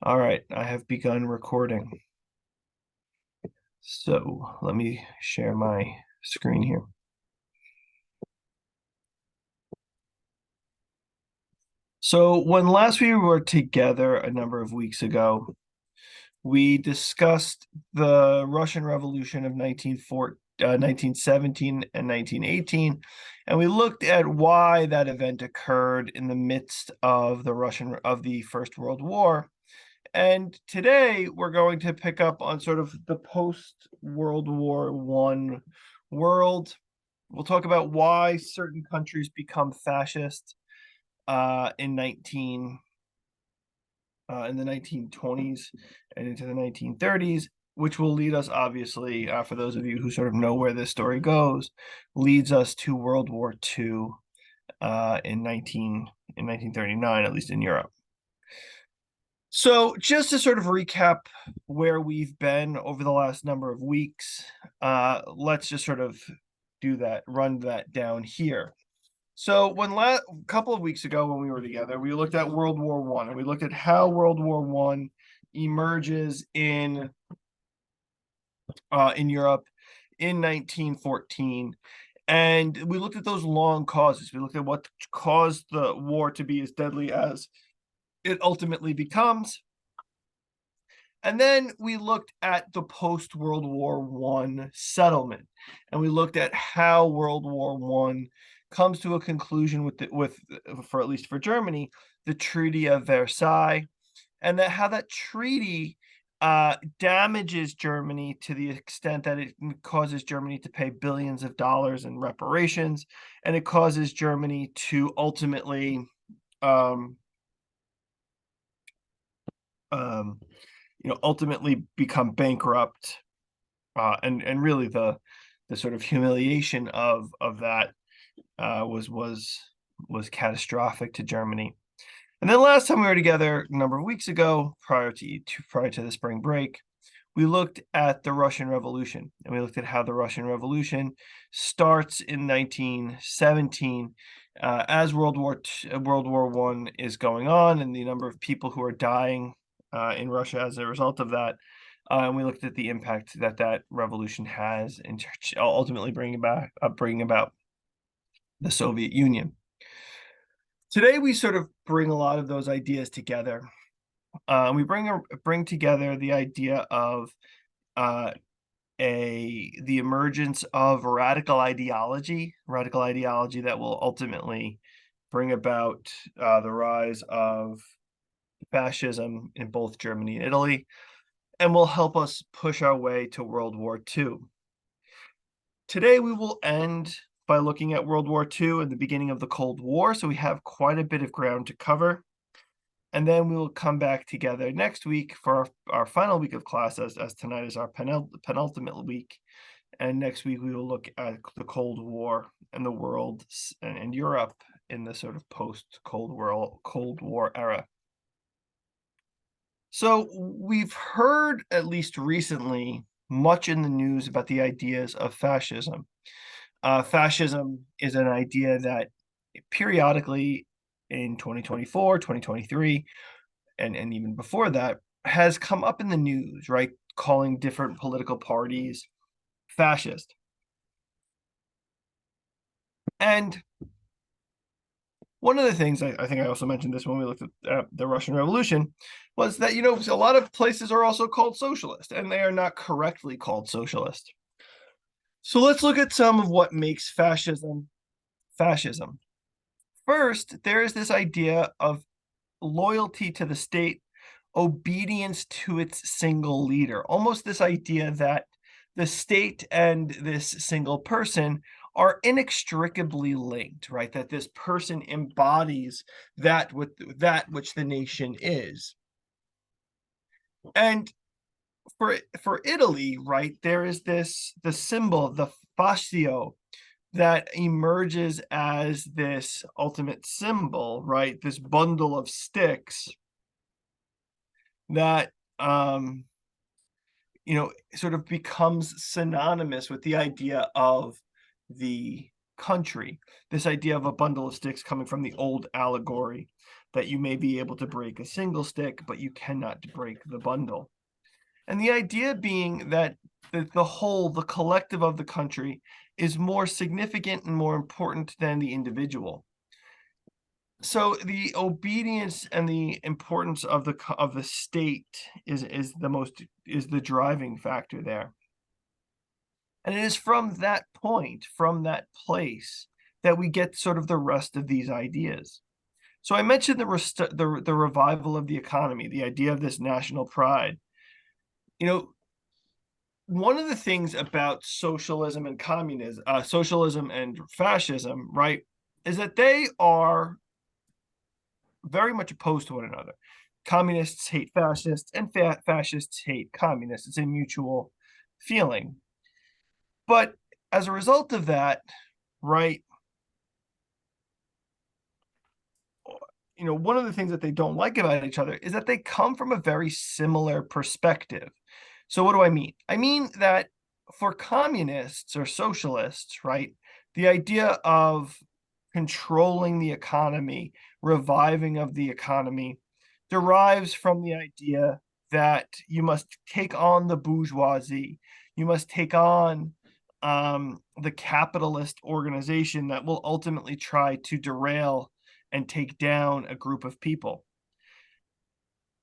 All right, I have begun recording. So let me share my screen here. So when last we were together a number of weeks ago, we discussed the Russian Revolution of 1917 and 1918, and we looked at why that event occurred in the midst of the First World War. And today we're going to pick up on sort of the post-World War One world. We'll talk about why certain countries become fascist in the 1920s and into the 1930s, which will lead us, obviously, for those of you who sort of know where this story goes, leads us to World War II in 1939, at least in Europe. So just to sort of recap where we've been over the last number of weeks, let's just sort of run that down here. So a couple of weeks ago when we were together, we looked at World War One, and we looked at how World War One emerges in Europe in 1914. And we looked at those long causes. We looked at what caused the war to be as deadly as it ultimately becomes. And then we looked at the post-World War One settlement, and we looked at how World War One comes to a conclusion for at least for Germany, the Treaty of Versailles, and how that treaty damages Germany to the extent that it causes Germany to pay billions of dollars in reparations, and it causes Germany to ultimately um, um, ultimately become bankrupt, and really the sort of humiliation of that was catastrophic to Germany. And then last time we were together a number of weeks ago, prior to the spring break, we looked at the Russian Revolution, and we looked at how the Russian Revolution starts in 1917 as World War One is going on, and the number of people who are dying in Russia as a result of that. And we looked at the impact that that revolution has in ultimately bringing about the Soviet Union. Today, we sort of bring a lot of those ideas together. We bring together the idea of uh, the emergence of radical ideology that will ultimately bring about the rise of fascism in both Germany and Italy, and will help us push our way to World War II. Today, we will end by looking at World War II and the beginning of the Cold War, so we have quite a bit of ground to cover. And then we will come back together next week for our final week of class, as tonight is our penultimate week. And next week, we will look at the Cold War and the world and Europe in the sort of post-Cold War era. So we've heard, at least recently, much in the news about the ideas of fascism. Fascism is an idea that periodically in 2024, 2023, and even before that, has come up in the news, right? Calling different political parties fascist. And one of the things I think I also mentioned this when we looked at the Russian Revolution was that, a lot of places are also called socialist, and they are not correctly called socialist. So let's look at some of what makes fascism fascism. First, there is this idea of loyalty to the state, obedience to its single leader, almost this idea that the state and this single person are inextricably linked, right? That this person embodies that which the nation is. And for Italy, right, there is the symbol, the fascio, that emerges as this ultimate symbol, right? This bundle of sticks that sort of becomes synonymous with the idea of the country. This idea of a bundle of sticks coming from the old allegory. that you may be able to break a single stick, but you cannot break the bundle. And the idea being that the whole, the collective of the country is more significant and more important than the individual. So the obedience and the importance of the state is the driving factor there. And it is from that point, from that place, that we get sort of the rest of these ideas. So I mentioned the revival of the economy, the idea of this national pride. You know, one of the things about socialism and communism, socialism and fascism, right, is that they are very much opposed to one another. Communists hate fascists, and fascists hate communists. It's a mutual feeling. But as a result of that, right, one of the things that they don't like about each other is that they come from a very similar perspective. So what do I mean? I mean that for communists or socialists, right, the idea of controlling the economy, reviving of the economy, derives from the idea that you must take on the bourgeoisie, you must take on the capitalist organization that will ultimately try to derail and take down a group of people.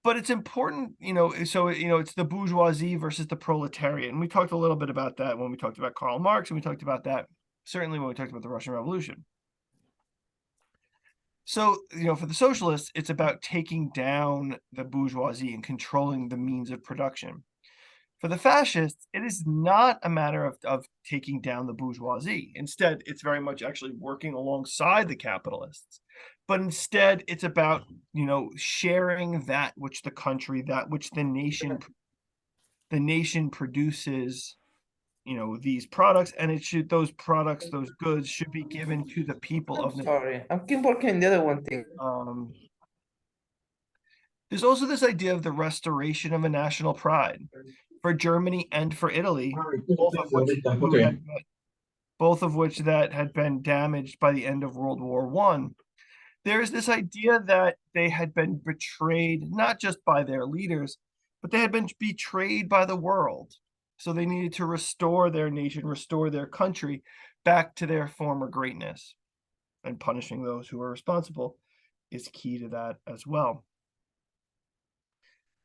But it's important, so it's the bourgeoisie versus the proletariat. And we talked a little bit about that when we talked about Karl Marx, and we talked about that certainly when we talked about the Russian Revolution. So, for the socialists, it's about taking down the bourgeoisie and controlling the means of production. For the fascists, it is not a matter of taking down the bourgeoisie. Instead, it's very much actually working alongside the capitalists. But instead, it's about, sharing that which the country, that which the nation produces, these products, and those products, those goods should be given to the people I'm of the. sorry. I'm keep working the other one thing. There's also this idea of the restoration of a national pride for Germany and for Italy, both of which that had been damaged by the end of World War I. There's this idea that they had been betrayed, not just by their leaders, but they had been betrayed by the world. So they needed to restore their nation, restore their country back to their former greatness. And punishing those who are responsible is key to that as well.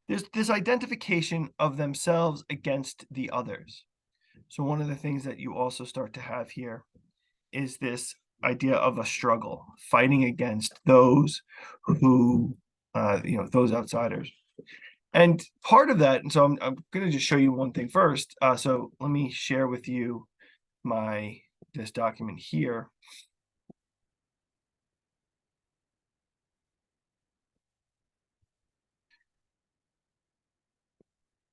There's this identification of themselves against the others. So one of the things that you also start to have here is this idea of a struggle, fighting against those who, those outsiders. And part of that, and so I'm going to just show you one thing first. So let me share with you this document here.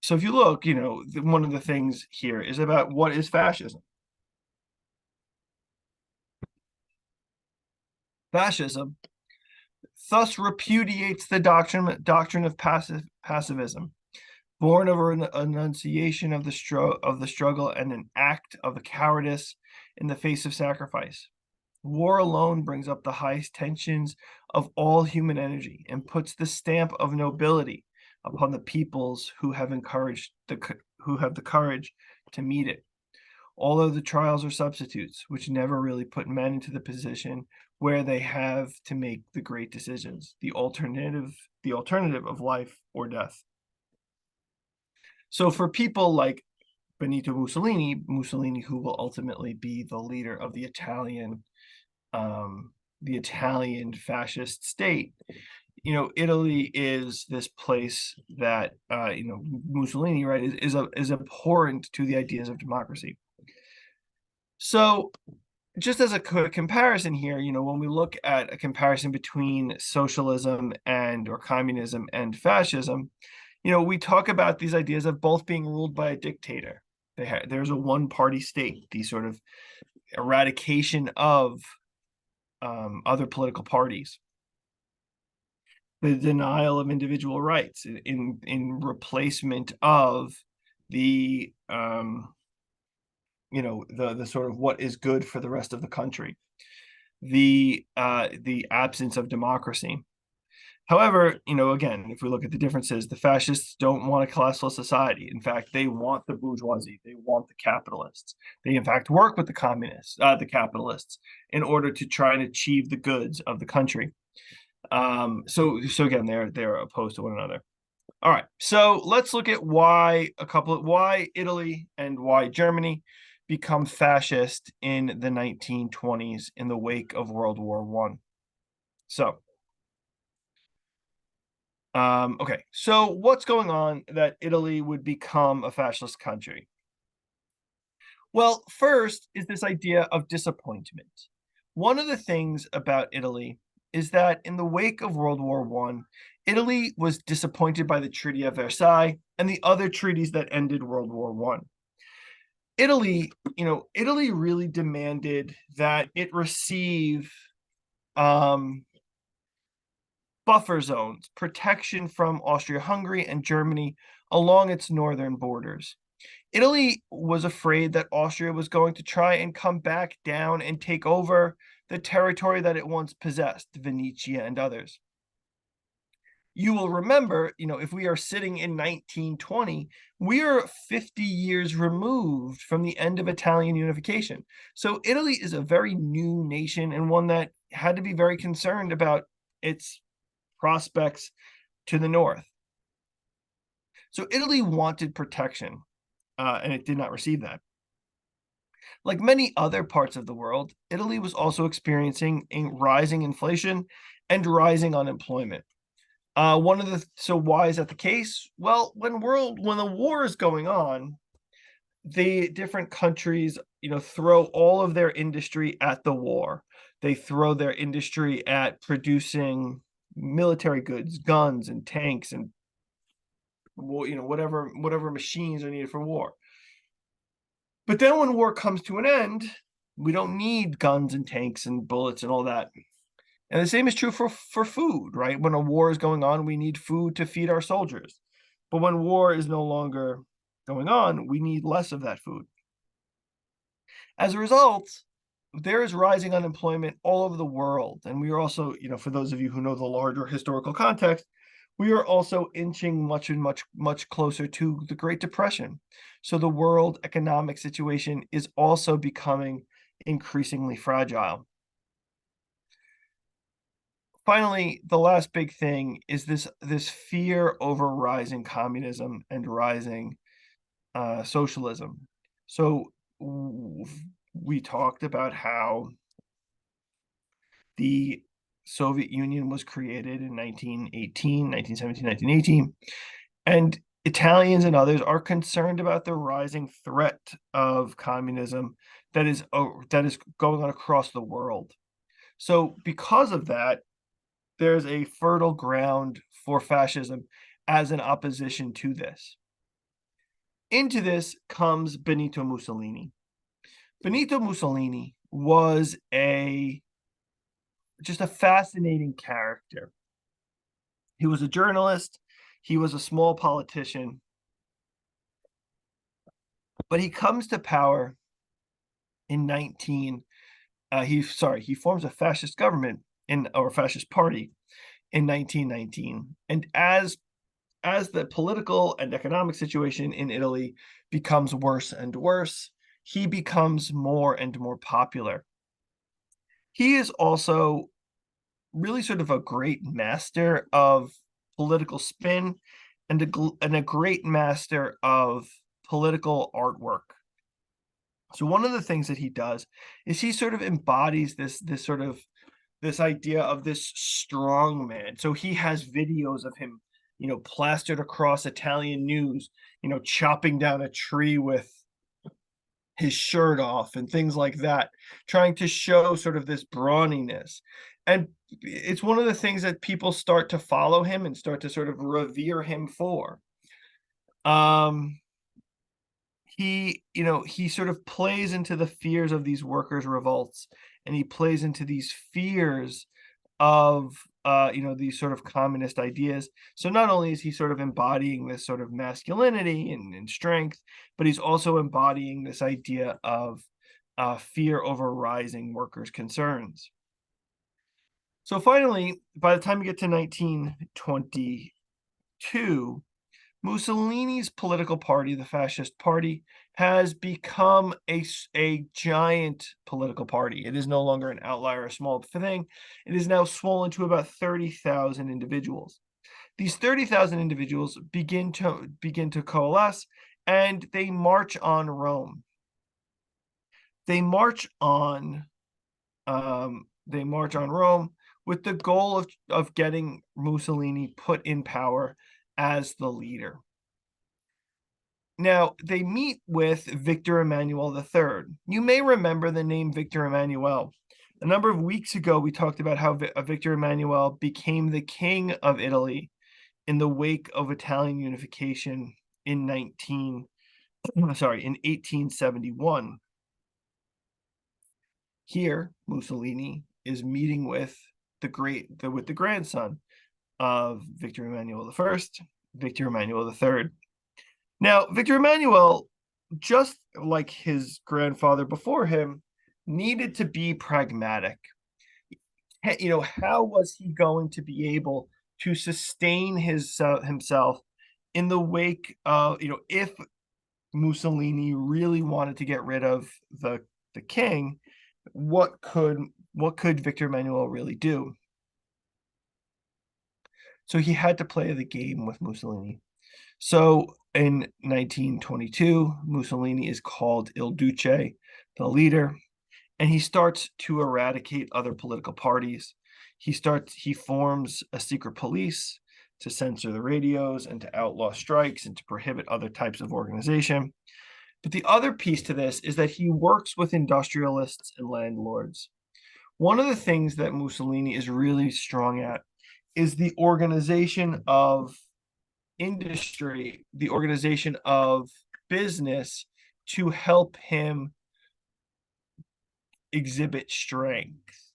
So if you look, one of the things here is about what is fascism. Fascism thus repudiates the doctrine of pacifism, born of an enunciation of the struggle and an act of the cowardice in the face of sacrifice. War alone brings up the highest tensions of all human energy and puts the stamp of nobility upon the peoples who have the courage to meet it. Although the trials are substitutes, which never really put men into the position where they have to make the great decisions, the alternative of life or death. So for people like Benito Mussolini, who will ultimately be the leader of the Italian fascist state, Italy is this place that Mussolini, right, is abhorrent to the ideas of democracy. So just as a quick comparison here, when we look at a comparison between socialism or communism and fascism, we talk about these ideas of both being ruled by a dictator. There's a one-party state, the sort of eradication of other political parties, the denial of individual rights in replacement of the the sort of what is good for the rest of the country, the absence of democracy. However, again, if we look at the differences, the fascists don't want a classless society. In fact, they want the bourgeoisie. They want the capitalists. They, in fact, work with the communists, the capitalists, in order to try and achieve the goods of the country. So again, they're opposed to one another. All right, so let's look at why Italy and why Germany become fascist in the 1920s in the wake of World War One. So okay, so what's going on that Italy would become a fascist country? Well, first is this idea of disappointment. One of the things about Italy is that in the wake of World War One, Italy was disappointed by the Treaty of Versailles and the other treaties that ended World War One. Italy really demanded that it receive buffer zones, protection from Austria-Hungary and Germany along its northern borders. Italy was afraid that Austria was going to try and come back down and take over the territory that it once possessed, Venetia and others. You will remember, if we are sitting in 1920, we are 50 years removed from the end of Italian unification. So Italy is a very new nation and one that had to be very concerned about its prospects to the north. So Italy wanted protection, and it did not receive that. Like many other parts of the world, Italy was also experiencing a rising inflation and rising unemployment. So why is that the case? Well, when the war is going on, the different countries, throw all of their industry at the war. They throw their industry at producing military goods, guns and tanks and whatever machines are needed for war. But then when war comes to an end, we don't need guns and tanks and bullets and all that. And the same is true for food, right? When a war is going on, we need food to feed our soldiers. But when war is no longer going on, we need less of that food. As a result, there is rising unemployment all over the world. And we are also, for those of you who know the larger historical context, we are also inching much closer to the Great Depression. So the world economic situation is also becoming increasingly fragile. Finally, the last big thing is this fear over rising communism and rising socialism. So we talked about how the Soviet Union was created in 1918, 1917, 1918, and Italians and others are concerned about the rising threat of communism that is going on across the world. So because of that, there's a fertile ground for fascism as an opposition to this. Into this comes Benito Mussolini. Benito Mussolini was just a fascinating character. He was a journalist, he was a small politician, but he comes to power in he forms a fascist government or fascist party in 1919. And as the political and economic situation in Italy becomes worse and worse, he becomes more and more popular. He is also really sort of a great master of political spin and a great master of political artwork. So one of the things that he does is he sort of embodies this idea of this strong man. So he has videos of him, plastered across Italian news, chopping down a tree with his shirt off and things like that, trying to show sort of this brawniness. And it's one of the things that people start to follow him and start to sort of revere him for. He sort of plays into the fears of these workers' revolts, and he plays into these fears of these sort of communist ideas. So not only is he sort of embodying this sort of masculinity and strength, but he's also embodying this idea of fear over rising workers' concerns. So finally, by the time you get to 1922, Mussolini's political party, the Fascist Party, has become a giant political party. It is no longer an outlier, a small thing. It is now swollen to about 30,000 individuals. These 30,000 individuals begin to coalesce, and they march on Rome. They march on Rome with the goal of getting Mussolini put in power as the leader. Now, they meet with Victor Emmanuel III. You may remember the name Victor Emmanuel. A number of weeks ago, we talked about how Victor Emmanuel became the king of Italy in the wake of Italian unification in 1871. Here, Mussolini is meeting with the grandson of Victor Emmanuel I, Victor Emmanuel III. Now, Victor Emmanuel, just like his grandfather before him, needed to be pragmatic. How was he going to be able to sustain himself in the wake of, if Mussolini really wanted to get rid of the king, what could Victor Emmanuel really do? So he had to play the game with Mussolini. So in 1922, Mussolini is called Il Duce, the leader, and he starts to eradicate other political parties. He forms a secret police to censor the radios and to outlaw strikes and to prohibit other types of organization. But the other piece to this is that he works with industrialists and landlords. One of the things that Mussolini is really strong at is the organization of industry, the organization of business to help him exhibit strength.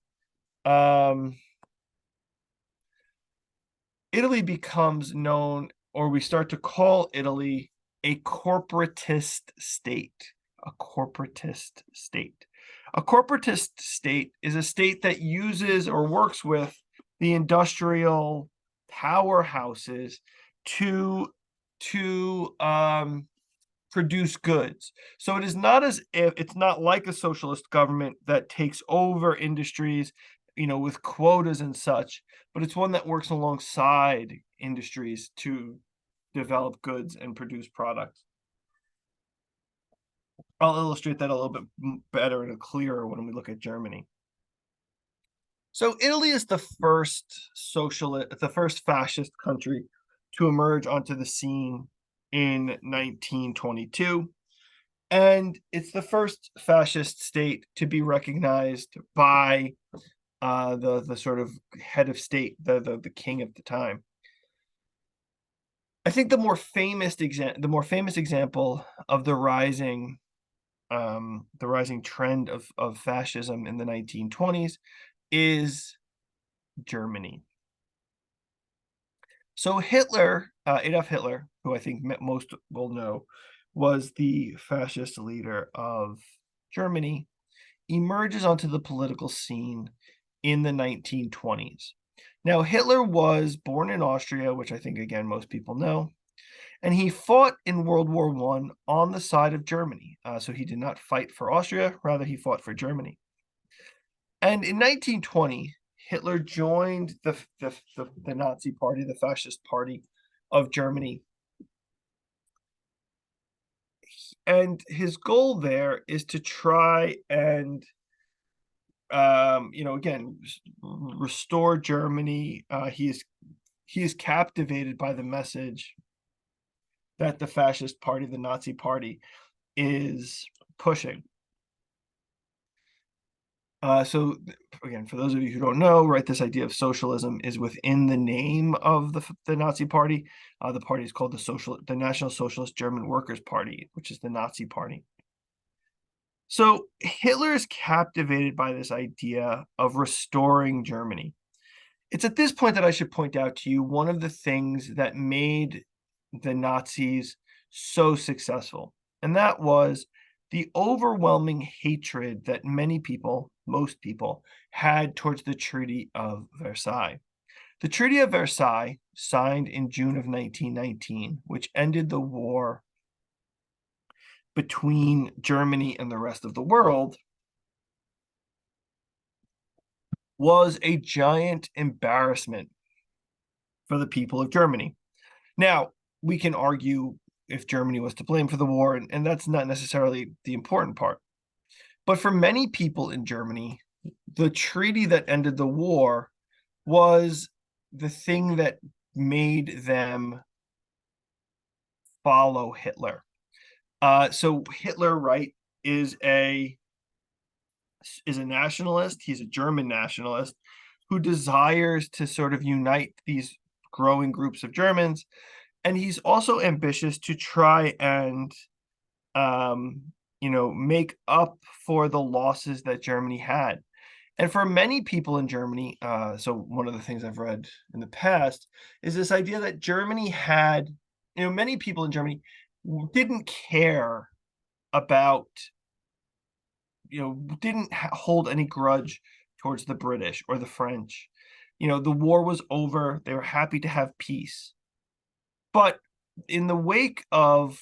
Italy becomes known, or we start to call Italy a corporatist state. A corporatist state. A corporatist state is a state that uses or works with the industrial powerhouses to produce goods. So it is not as if it's not like a socialist government that takes over industries, with quotas and such, but it's one that works alongside industries to develop goods and produce products. I'll illustrate that a little bit better and clearer when we look at Germany. So Italy is the first fascist country to emerge onto the scene in 1922. And it's the first fascist state to be recognized by the sort of head of state, the king at the time. I think the more famous example of the rising trend of fascism in the 1920s is Germany. So Hitler, Adolf Hitler, who I think most will know, was the fascist leader of Germany, emerges onto the political scene in the 1920s. Now, Hitler was born in Austria, which I think, again, most people know, and he fought in World War I on the side of Germany. So he did not fight for Austria, rather he fought for Germany. And in 1920, Hitler joined the Nazi Party, the Fascist Party of Germany. And his goal there is to try and, again, restore Germany. He is captivated by the message that the Fascist Party, the Nazi Party, is pushing. So again, for those of you who don't know, right, this idea of socialism is within the name of the Nazi Party. The party is called the National Socialist German Workers' Party, which is the Nazi Party. So Hitler is captivated by this idea of restoring Germany. It's at this point that I should point out to you one of the things that made the Nazis so successful, and that was the overwhelming hatred that many people, most people, had towards the Treaty of Versailles. The Treaty of Versailles, signed in June of 1919, which ended the war between Germany and the rest of the world, was a giant embarrassment for the people of Germany. Now, we can argue if Germany was to blame for the war, and that's not necessarily the important part. But for many people in Germany, the treaty that ended the war was the thing that made them follow Hitler. So Hitler, right, is a nationalist. He's a German nationalist who desires to sort of unite these growing groups of Germans, and he's also ambitious to try and make up for the losses that Germany had. And for many people in Germany, so one of the things I've read in the past is this idea that Germany had, many people in Germany didn't care about, didn't hold any grudge towards the British or the French. The war was over. They were happy to have peace. But in the wake of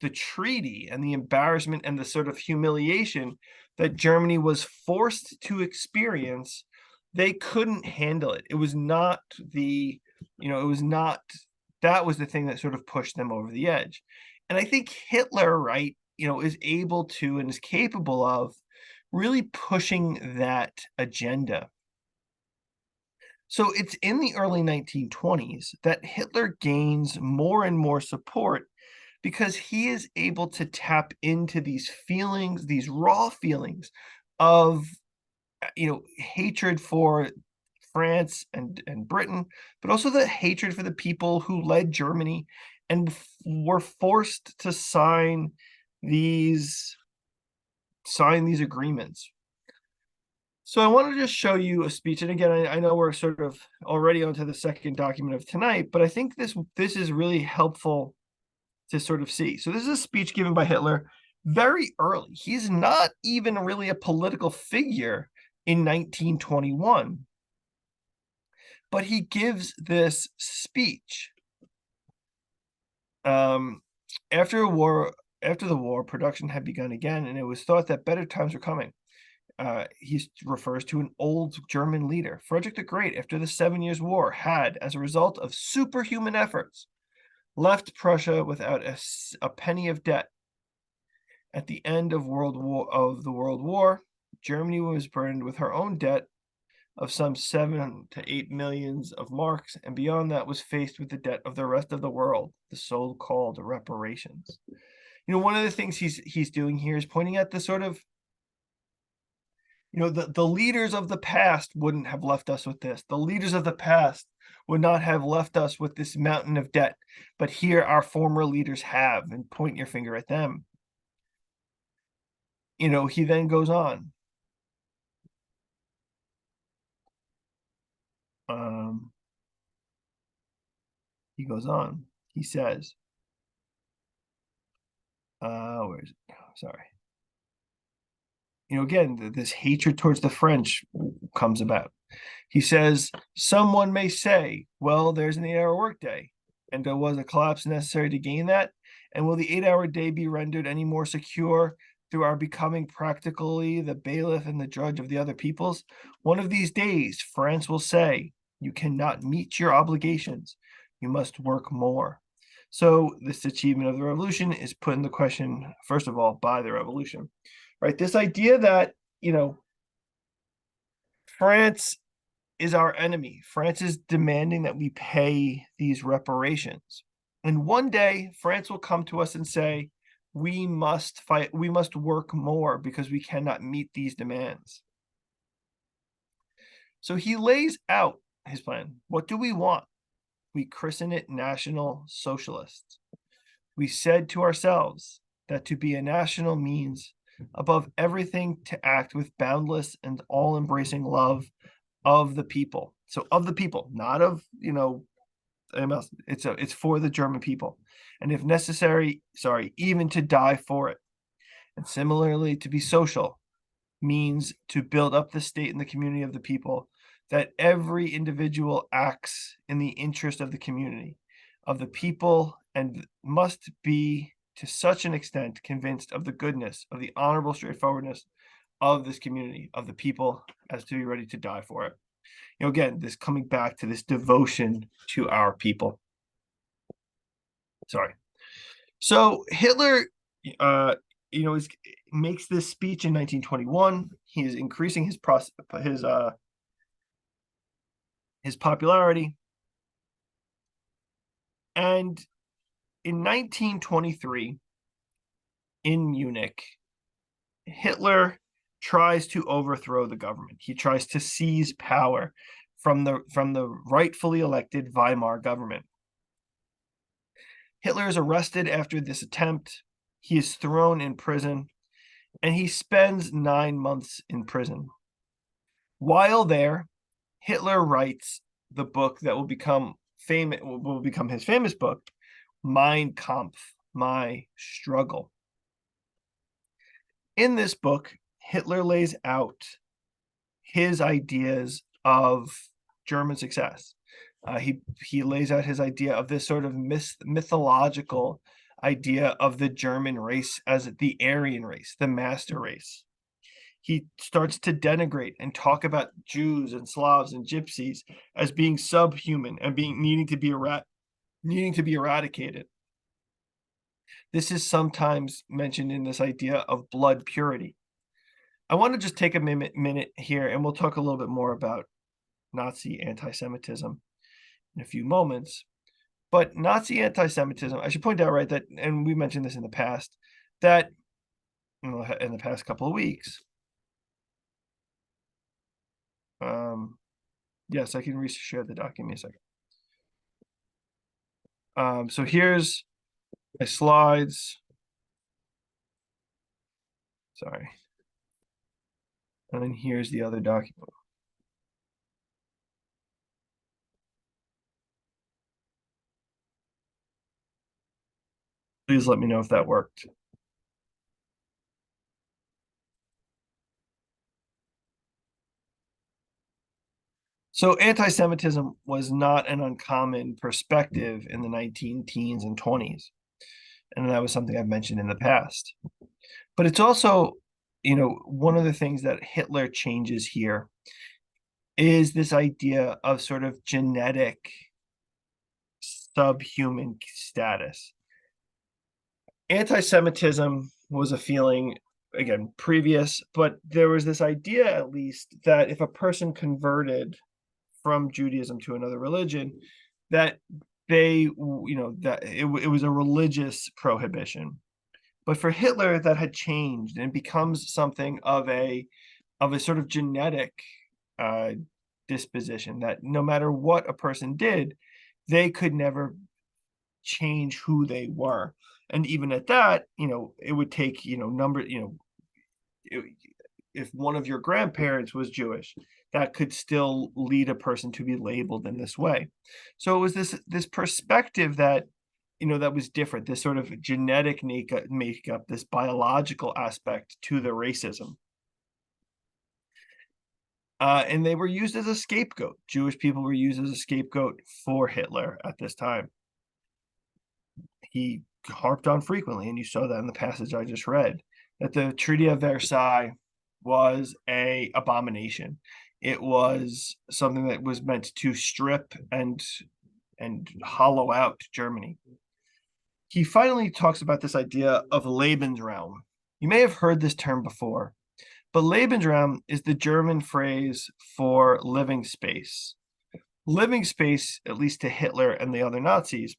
the treaty and the embarrassment and the sort of humiliation that Germany was forced to experience, they couldn't handle it. It was not the, it was not, that was the thing that sort of pushed them over the edge. And I think Hitler, right, is able to and is capable of really pushing that agenda. So it's in the early 1920s that Hitler gains more and more support because he is able to tap into these feelings, these raw feelings of, hatred for France and Britain, but also the hatred for the people who led Germany and were forced to sign these agreements. So I want to just show you a speech, and again, I know we're sort of already onto the second document of tonight, but I think this is really helpful to sort of see. So this is a speech given by Hitler very early. He's not even really a political figure in 1921, but he gives this speech. After the war, production had begun again, and it was thought that better times were coming. He refers to an old German leader, Frederick the Great, after the 7 Years' War, had, as a result of superhuman efforts, left Prussia without a penny of debt. At the end of the World War, Germany was burdened with her own debt of some 7 to 8 millions of marks, and beyond that was faced with the debt of the rest of the world, the so-called reparations. One of the things he's doing here is pointing at the sort of, the leaders of the past wouldn't have left us with this. The leaders of the past would not have left us with this mountain of debt, but here our former leaders have, and point your finger at them. He then goes on. He goes on. He says, where is it? Sorry. Again, this hatred towards the French comes about. He says, someone may say, well, there's an 8-hour workday, and there was a collapse necessary to gain that. And will the 8-hour day be rendered any more secure through our becoming practically the bailiff and the judge of the other peoples? One of these days, France will say, you cannot meet your obligations. You must work more. So this achievement of the revolution is put in the question, first of all, by the revolution, right? This idea that, France is our enemy. France is demanding that we pay these reparations. And one day, France will come to us and say, we must fight, we must work more because we cannot meet these demands. So he lays out his plan. What do we want? We christen it National Socialists. We said to ourselves that to be a national means, above everything, to act with boundless and all-embracing love of the people. So of the people, not of, it's for the German people. And if necessary, even to die for it. And similarly, to be social means to build up the state and the community of the people, that every individual acts in the interest of the community, of the people, and must be to such an extent convinced of the goodness, of the honorable straightforwardness of this community, of the people, as to be ready to die for it. You know, again, this coming back to this devotion to our people. Sorry. So Hitler, is makes this speech in 1921. He is increasing his popularity, and in 1923, in Munich, Hitler tries to overthrow the government. He tries to seize power from the rightfully elected Weimar government. Hitler is arrested after this attempt. He is thrown in prison, and he spends 9 months in prison. While there, Hitler writes the book that will become his famous book, Mein Kampf, My Struggle. In this book, Hitler lays out his ideas of German success. He lays out his idea of this sort of mythological idea of the German race as the Aryan race, the master race. He starts to denigrate and talk about Jews and Slavs and Gypsies as being subhuman and needing to be eradicated. This is sometimes mentioned in this idea of blood purity. I want to just take a minute here, and we'll talk a little bit more about Nazi anti-Semitism in a few moments. But Nazi anti-Semitism, I should point out, right, that, and we mentioned this in the past, that in the past couple of weeks. Yes, I can reshare the document a second. So here's my slides. Sorry. And then here's the other document. Please let me know if that worked. So anti-Semitism was not an uncommon perspective in the 19 teens and 20s. And that was something I've mentioned in the past. But it's also, one of the things that Hitler changes here is this idea of sort of genetic subhuman status. Anti-Semitism was a feeling, again, previous, but there was this idea, at least, that if a person converted from Judaism to another religion, that that it was a religious prohibition. But for Hitler, that had changed and becomes something of a sort of genetic disposition, that no matter what a person did, they could never change who they were. And even at that, it would take, if one of your grandparents was Jewish, that could still lead a person to be labeled in this way. So it was this perspective that, that was different, this sort of genetic makeup, this biological aspect to the racism. And they were used as a scapegoat. Jewish people were used as a scapegoat for Hitler at this time. He harped on frequently, and you saw that in the passage I just read, that the Treaty of Versailles was an abomination. It was something that was meant to strip and hollow out Germany. He finally talks about this idea of Lebensraum. You may have heard this term before, but Lebensraum is the German phrase for living space. Living space, at least to Hitler and the other Nazis,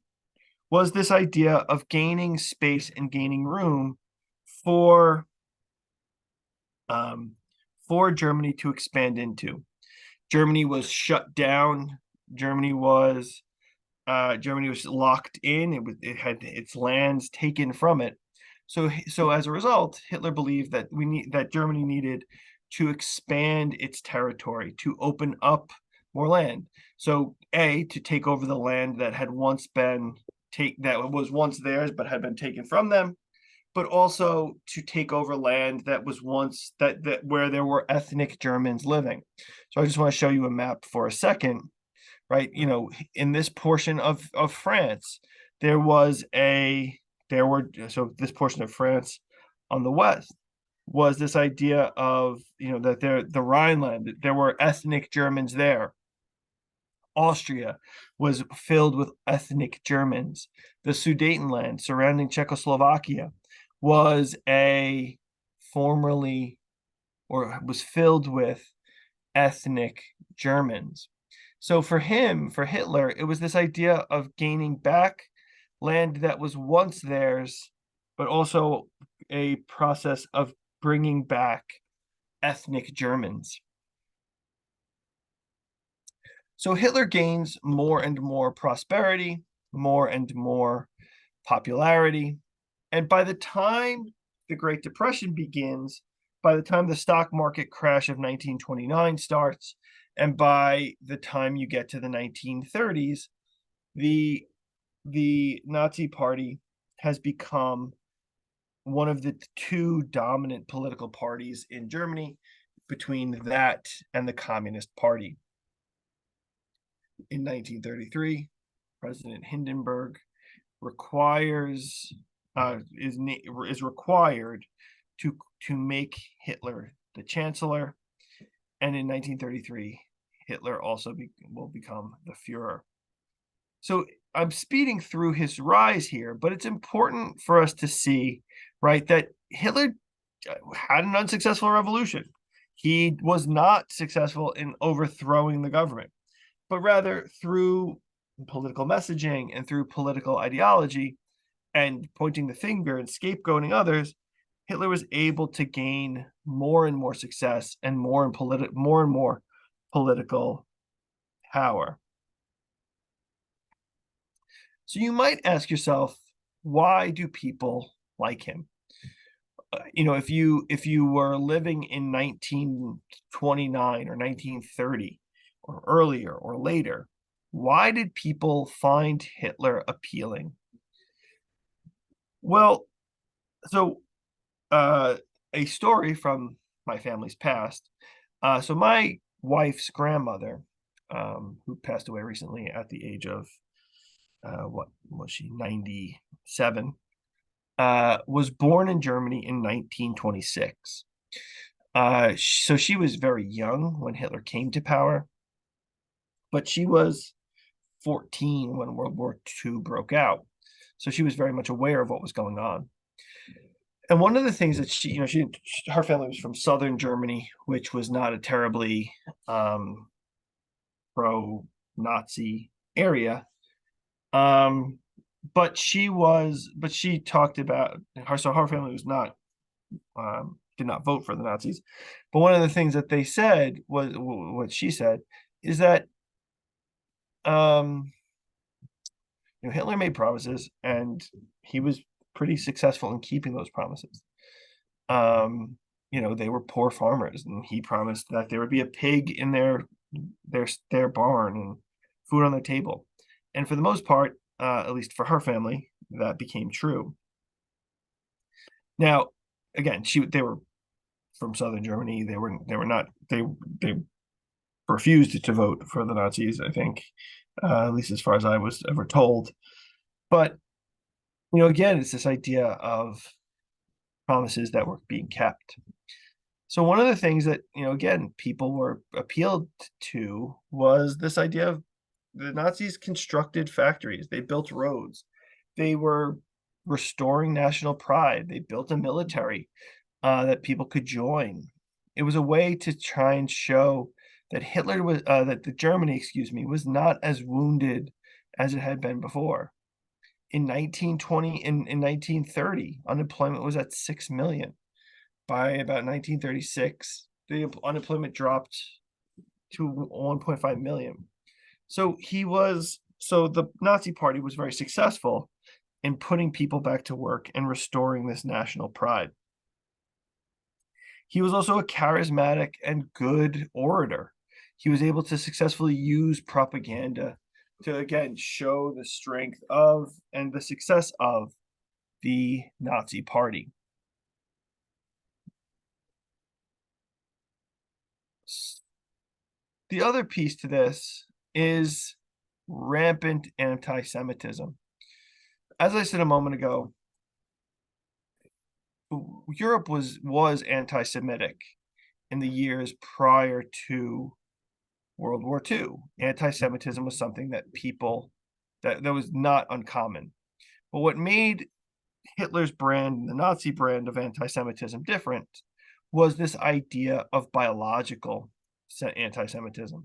was this idea of gaining space and gaining room for Germany to expand into. Germany was shut down. Germany was locked in. It had its lands taken from it. So as a result, Hitler believed that Germany needed to expand its territory, to open up more land. So to take over the land that had once been that was once theirs but had been taken from them, but also to take over land that was once that where there were ethnic Germans living. So I just want to show you a map for a second, right? You know, in this portion of France, there was a there were so this portion of France on the west was this idea of, you know, that the Rhineland, there were ethnic Germans there. Austria was filled with ethnic Germans. The Sudetenland surrounding Czechoslovakia was a formerly or was filled with ethnic Germans. So for him, for Hitler, it was this idea of gaining back land that was once theirs, but also a process of bringing back ethnic Germans. So Hitler gains more and more prosperity, more and more popularity. And by the time the Great Depression begins, by the time the stock market crash of 1929 starts, and by the time you get to the 1930s, the Nazi Party has become one of the two dominant political parties in Germany, between that and the Communist Party. In 1933, President Hindenburg is required to make Hitler the chancellor, and in 1933, Hitler also will become the Führer. So I'm speeding through his rise here, but it's important for us to see, right, that Hitler had an unsuccessful revolution. He was not successful in overthrowing the government, but rather through political messaging and through political ideology and pointing the finger and scapegoating others, Hitler was able to gain more and more success and more and more political power. So you might ask yourself, why do people like him? You know, if you were living in 1929 or 1930 or earlier or later, why did people find Hitler appealing? Well, so a story from my family's past. So my wife's grandmother, who passed away recently at the age of what was she, 97, was born in Germany in 1926. So she was very young when Hitler came to power, but she was 14 when World War II broke out. So she was very much aware of what was going on. And one of the things that she, you know, her family was from southern Germany, which was not a terribly pro-Nazi area. But she talked about her, so her family was not did not vote for the Nazis. But one of the things that they said was, what she said, is that you know, Hitler made promises and he was pretty successful in keeping those promises. You know, they were poor farmers, and he promised that there would be a pig in their barn and food on their table. And for the most part, at least for her family, that became true. Now, again, they were from southern Germany. They were not they refused to vote for the Nazis, I think, at least as far as I was ever told. But you know, again, it's this idea of promises that were being kept. So one of the things that, you know, again, people were appealed to was this idea of the Nazis constructed factories. They built roads. They were restoring national pride. They built a military that people could join. It was a way to try and show that Germany, excuse me, was not as wounded as it had been before. In 1930, unemployment was at 6 million. By about 1936, the unemployment dropped to 1.5 million. So the Nazi Party was very successful in putting people back to work and restoring this national pride. He was also a charismatic and good orator. He was able to successfully use propaganda to, again, show the strength of and the success of the Nazi Party. The other piece to this is rampant anti-Semitism. As I said a moment ago, Europe was anti-Semitic in the years prior to World War II. Anti-Semitism was something that that was not uncommon. But what made Hitler's brand, the Nazi brand of anti-Semitism different was this idea of biological anti-Semitism.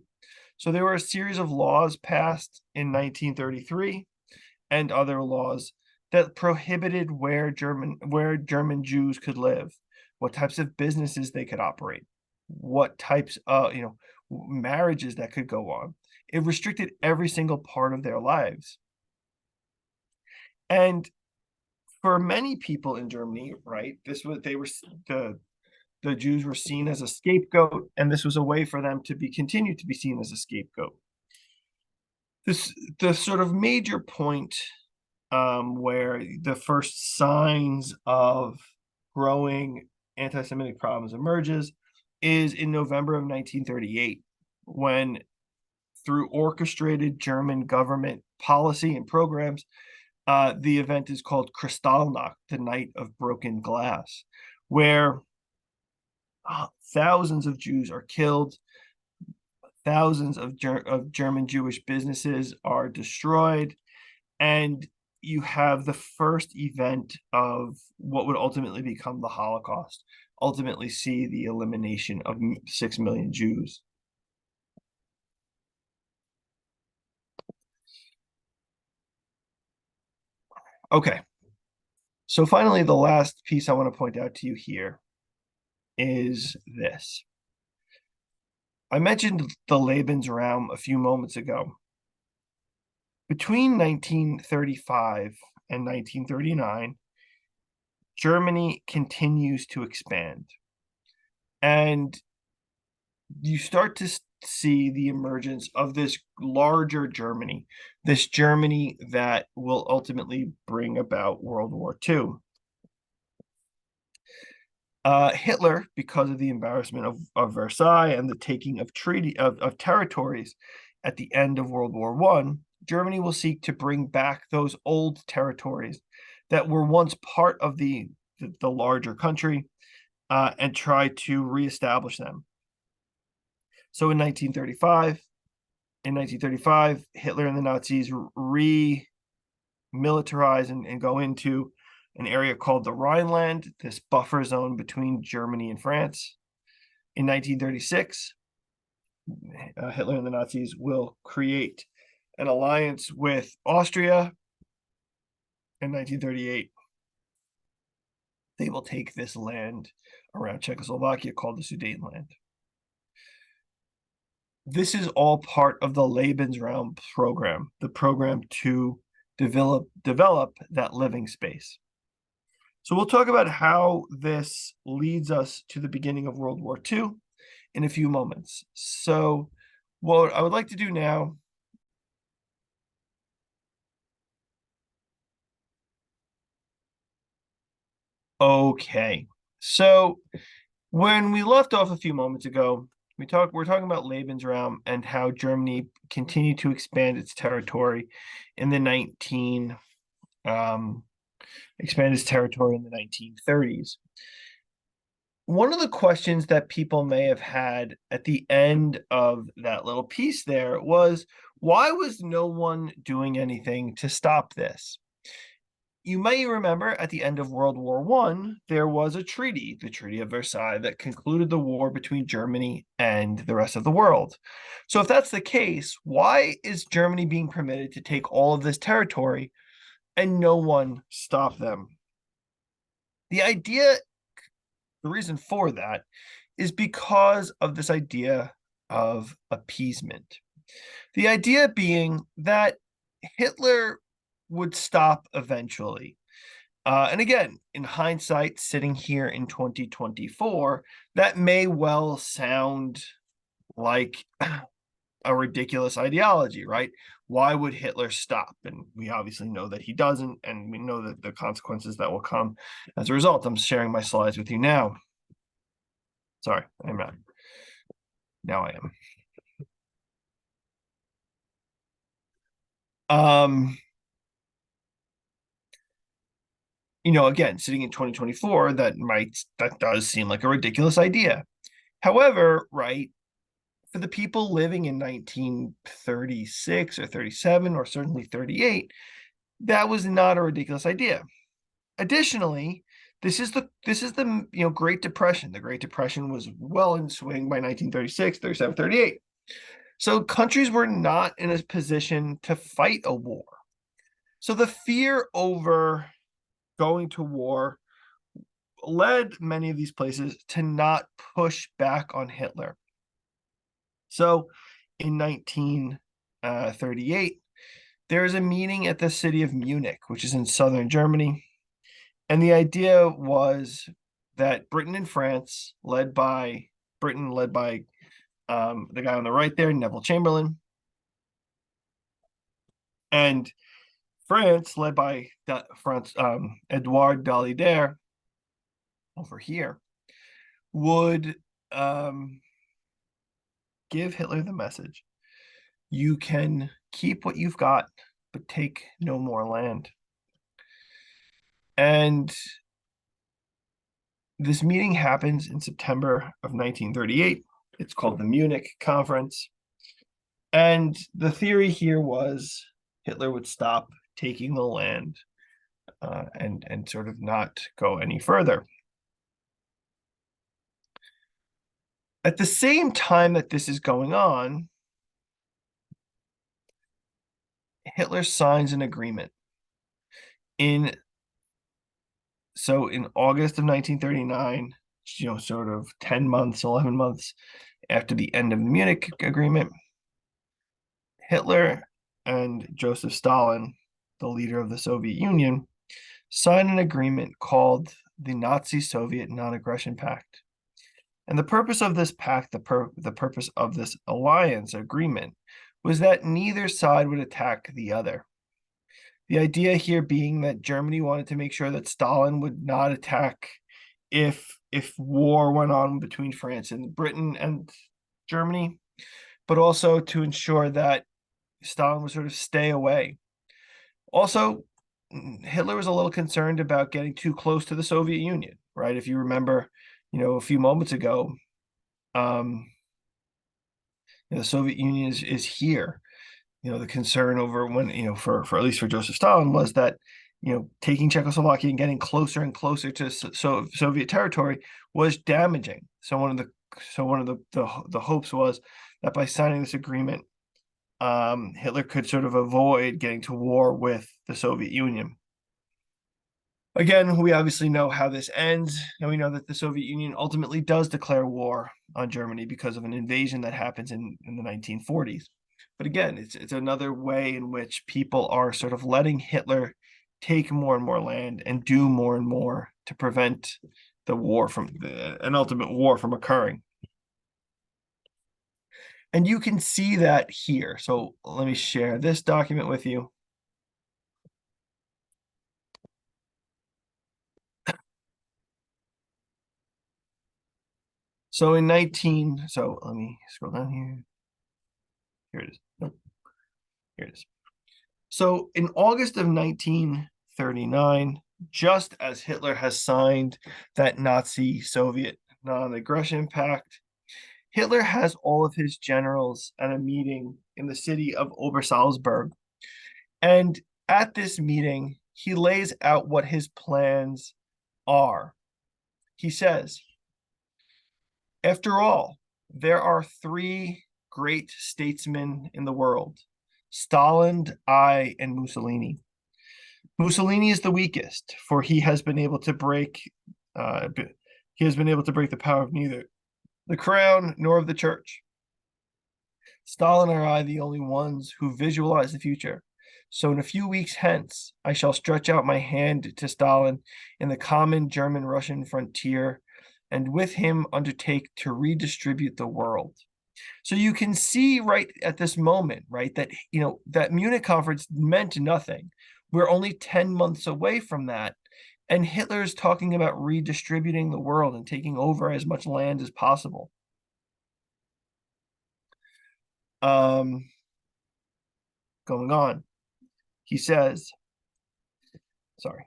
So there were a series of laws passed in 1933 and other laws that prohibited where German Jews could live, what types of businesses they could operate, what types of marriages that could go on. It restricted every single part of their lives. And for many people in Germany, right, the Jews were seen as a scapegoat, and this was a way for them to continue to be seen as a scapegoat. The sort of major point where the first signs of growing anti-Semitic problems emerges is in November of 1938, when through orchestrated German government policy and programs, the event is called Kristallnacht, the Night of Broken Glass, where thousands of Jews are killed, thousands of German Jewish businesses are destroyed, and you have the first event of what would ultimately become the Holocaust, ultimately see the elimination of 6 million Jews. Okay, so finally, the last piece I want to point out to you here is this. I mentioned the Lebensraum a few moments ago. Between 1935 and 1939, Germany continues to expand. And you start to see the emergence of this larger Germany, this Germany that will ultimately bring about World War II. Hitler, because of the embarrassment of Versailles and the taking of territories at the end of World War I, Germany will seek to bring back those old territories that were once part of the larger country and try to reestablish them. So in 1935, Hitler and the Nazis remilitarize and go into an area called the Rhineland, this buffer zone between Germany and France. In 1936, Hitler and the Nazis will create an alliance with Austria. In 1938, they will take this land around Czechoslovakia called the Sudetenland. This is all part of the Lebensraum program, the program to develop that living space. So we'll talk about how this leads us to the beginning of World War II in a few moments. So what I would like to do now Okay, so when we left off a few moments ago, we're talking about Lebensraum and how Germany continued to expand its territory in the 1930s. One of the questions that people may have had at the end of that little piece there was, why was no one doing anything to stop this? You may remember at the end of World War I, there was a treaty, the Treaty of Versailles, that concluded the war between Germany and the rest of the world. So if that's the case, why is Germany being permitted to take all of this territory and no one stop them? The reason for that is because of this idea of appeasement. The idea being that Hitler would stop eventually. And again, in hindsight, sitting here in 2024, that may well sound like a ridiculous ideology, right? Why would Hitler stop? And we obviously know that he doesn't, and we know that the consequences that will come as a result. I'm sharing my slides with you now. Sorry, I'm not. Now I am. Again, sitting in 2024, that does seem like a ridiculous idea. However, right, for the people living in 1936 or 37 or certainly 38, that was not a ridiculous idea. Additionally, this is the Great Depression. The Great Depression was well in swing by 1936, 37, 38. So countries were not in a position to fight a war. So the fear over going to war led many of these places to not push back on Hitler. So in 1938, there is a meeting at the city of Munich, which is in southern Germany. And the idea was that Britain and France, led by the guy on the right there, Neville Chamberlain, and France, led by Edouard Daladier, over here, would give Hitler the message: you can keep what you've got, but take no more land. And this meeting happens in September of 1938. It's called the Munich Conference. And the theory here was Hitler would stop taking the land and sort of not go any further. At the same time that this is going on, Hitler signs an agreement. In August of 1939, sort of 10 months, 11 months after the end of the Munich Agreement, Hitler and Joseph Stalin, the leader of the Soviet Union, signed an agreement called the Nazi-Soviet Non-Aggression Pact. And the purpose of this pact, the purpose of this alliance agreement, was that neither side would attack the other. The idea here being that Germany wanted to make sure that Stalin would not attack if war went on between France and Britain and Germany, but also to ensure that Stalin would sort of stay away. Also, Hitler was a little concerned about getting too close to the Soviet Union, right? If you remember, a few moments ago, the Soviet Union is here. The concern over when, for at least for Joseph Stalin, was that, taking Czechoslovakia and getting closer and closer to Soviet territory was damaging. So one of the hopes was that by signing this agreement, Hitler could sort of avoid getting to war with the Soviet Union. Again, we obviously know how this ends, and we know that the Soviet Union ultimately does declare war on Germany because of an invasion that happens in the 1940s. But again, it's another way in which people are sort of letting Hitler take more and more land and do more and more to prevent the war an ultimate war from occurring. And you can see that here. So let me share this document with you. So let me scroll down here. Here it is. Nope. Here it is. So in August of 1939, just as Hitler has signed that Nazi-Soviet non-aggression pact, Hitler has all of his generals at a meeting in the city of Obersalzberg. And at this meeting, he lays out what his plans are. He says, after all, there are three great statesmen in the world: Stalin, I, and Mussolini. Mussolini is the weakest, for he has been able to break the power of neither the crown nor of the church. Stalin and I the only ones who visualize the future. So in a few weeks hence, I shall stretch out my hand to Stalin in the common German-Russian frontier, and with him undertake to redistribute the world. So you can see right at this moment, right, that, that Munich conference meant nothing. We're only 10 months away from that. And Hitler is talking about redistributing the world and taking over as much land as possible. Going on, he says, sorry,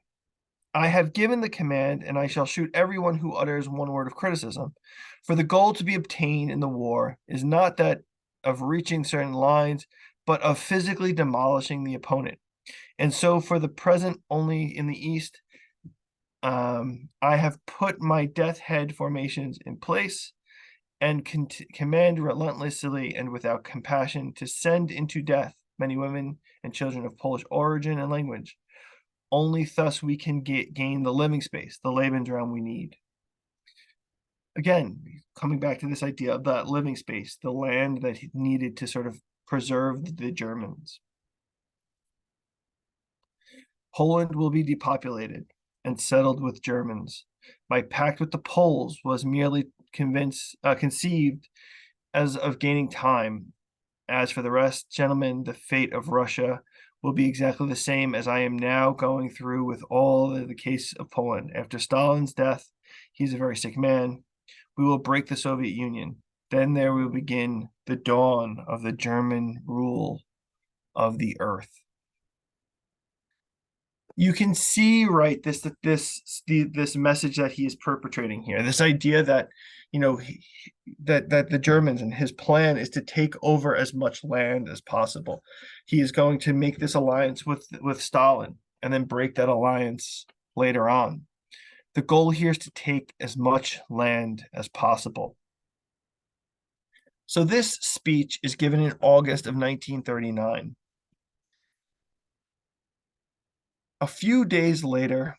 I have given the command, and I shall shoot everyone who utters one word of criticism. For the goal to be obtained in the war is not that of reaching certain lines, but of physically demolishing the opponent. And so, for the present, only in the East, I have put my death head formations in place and command relentlessly and without compassion to send into death many women and children of Polish origin and language. Only thus we can gain the living space, the Lebensraum we need. Again, coming back to this idea of that living space, the land that he needed to sort of preserve the Germans. Poland will be depopulated and settled with Germans. My pact with the Poles was merely conceived as of gaining time. As for the rest, gentlemen, the fate of Russia will be exactly the same as I am now going through with all the case of Poland. After Stalin's death, he's a very sick man. We will break the Soviet Union. Then there will begin the dawn of the German rule of the earth. You can see, right, this message that he is perpetrating here, this idea that, that the Germans, and his plan is to take over as much land as possible. He is going to make this alliance with Stalin and then break that alliance later on. The goal here is to take as much land as possible. So this speech is given in August of 1939. A few days later,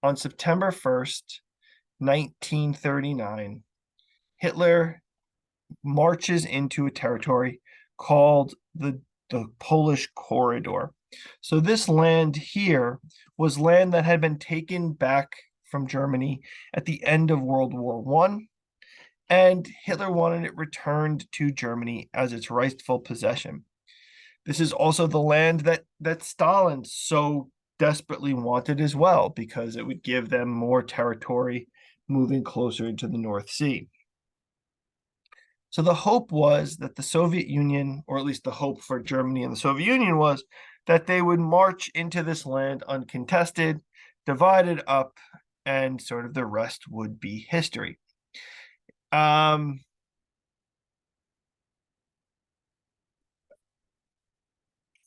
on September 1st, 1939, Hitler marches into a territory called the Polish Corridor. So this land here was land that had been taken back from Germany at the end of World War I, and Hitler wanted it returned to Germany as its rightful possession. This is also the land that Stalin so desperately wanted as well, because it would give them more territory moving closer into the North Sea. So the hope was that the Soviet Union, or at least the hope for Germany and the Soviet Union, was that they would march into this land uncontested, divide it up, and sort of the rest would be history.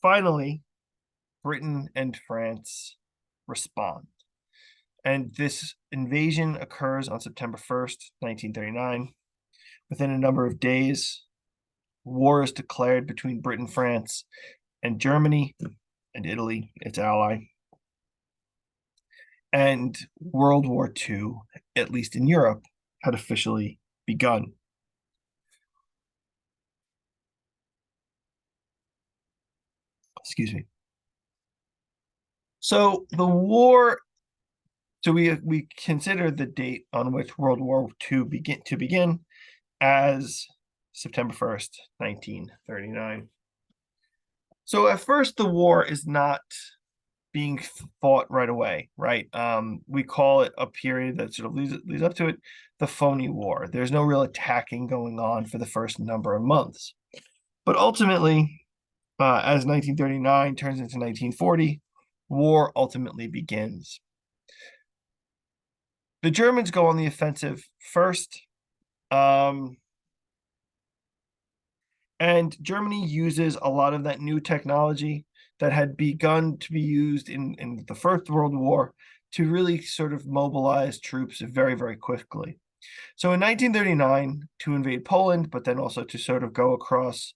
Finally, Britain and France respond. And this invasion occurs on September 1st, 1939. Within a number of days, war is declared between Britain, France, and Germany, and Italy, its ally. And World War II, at least in Europe, had officially begun. Excuse me. So the war, so we consider the date on which World War II begin as September 1st, 1939. So at first, the war is not being fought right away, right? We call it a period that sort of leads up to it, the phony war. There's no real attacking going on for the first number of months. But ultimately, as 1939 turns into 1940, war ultimately begins. The Germans go on the offensive first, and Germany uses a lot of that new technology that had begun to be used in the First World War to really sort of mobilize troops very, very quickly. So in 1939, to invade Poland, but then also to sort of go across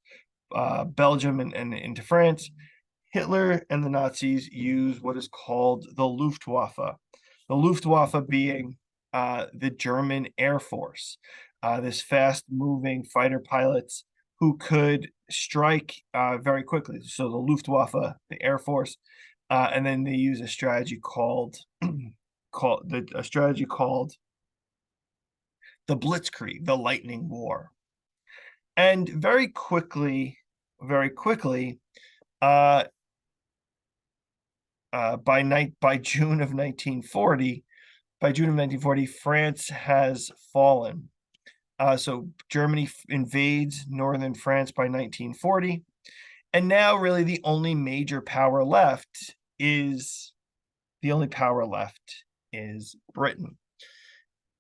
Belgium and into France, Hitler and the Nazis use what is called the Luftwaffe. The Luftwaffe being the German Air Force, this fast-moving fighter pilots who could strike very quickly. So the Luftwaffe, the Air Force, and then they use a strategy called the Blitzkrieg, the Lightning War. And very quickly, uh, by June of 1940, France has fallen. So Germany invades northern France by 1940, and now really the only major power left is Britain.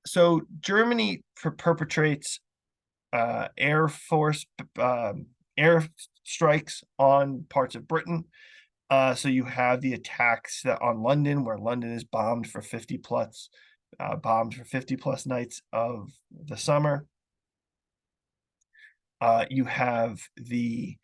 So Germany perpetrates air force air strikes on parts of Britain. So you have the attacks on London, where London is bombed for 50 plus nights of the summer. You have the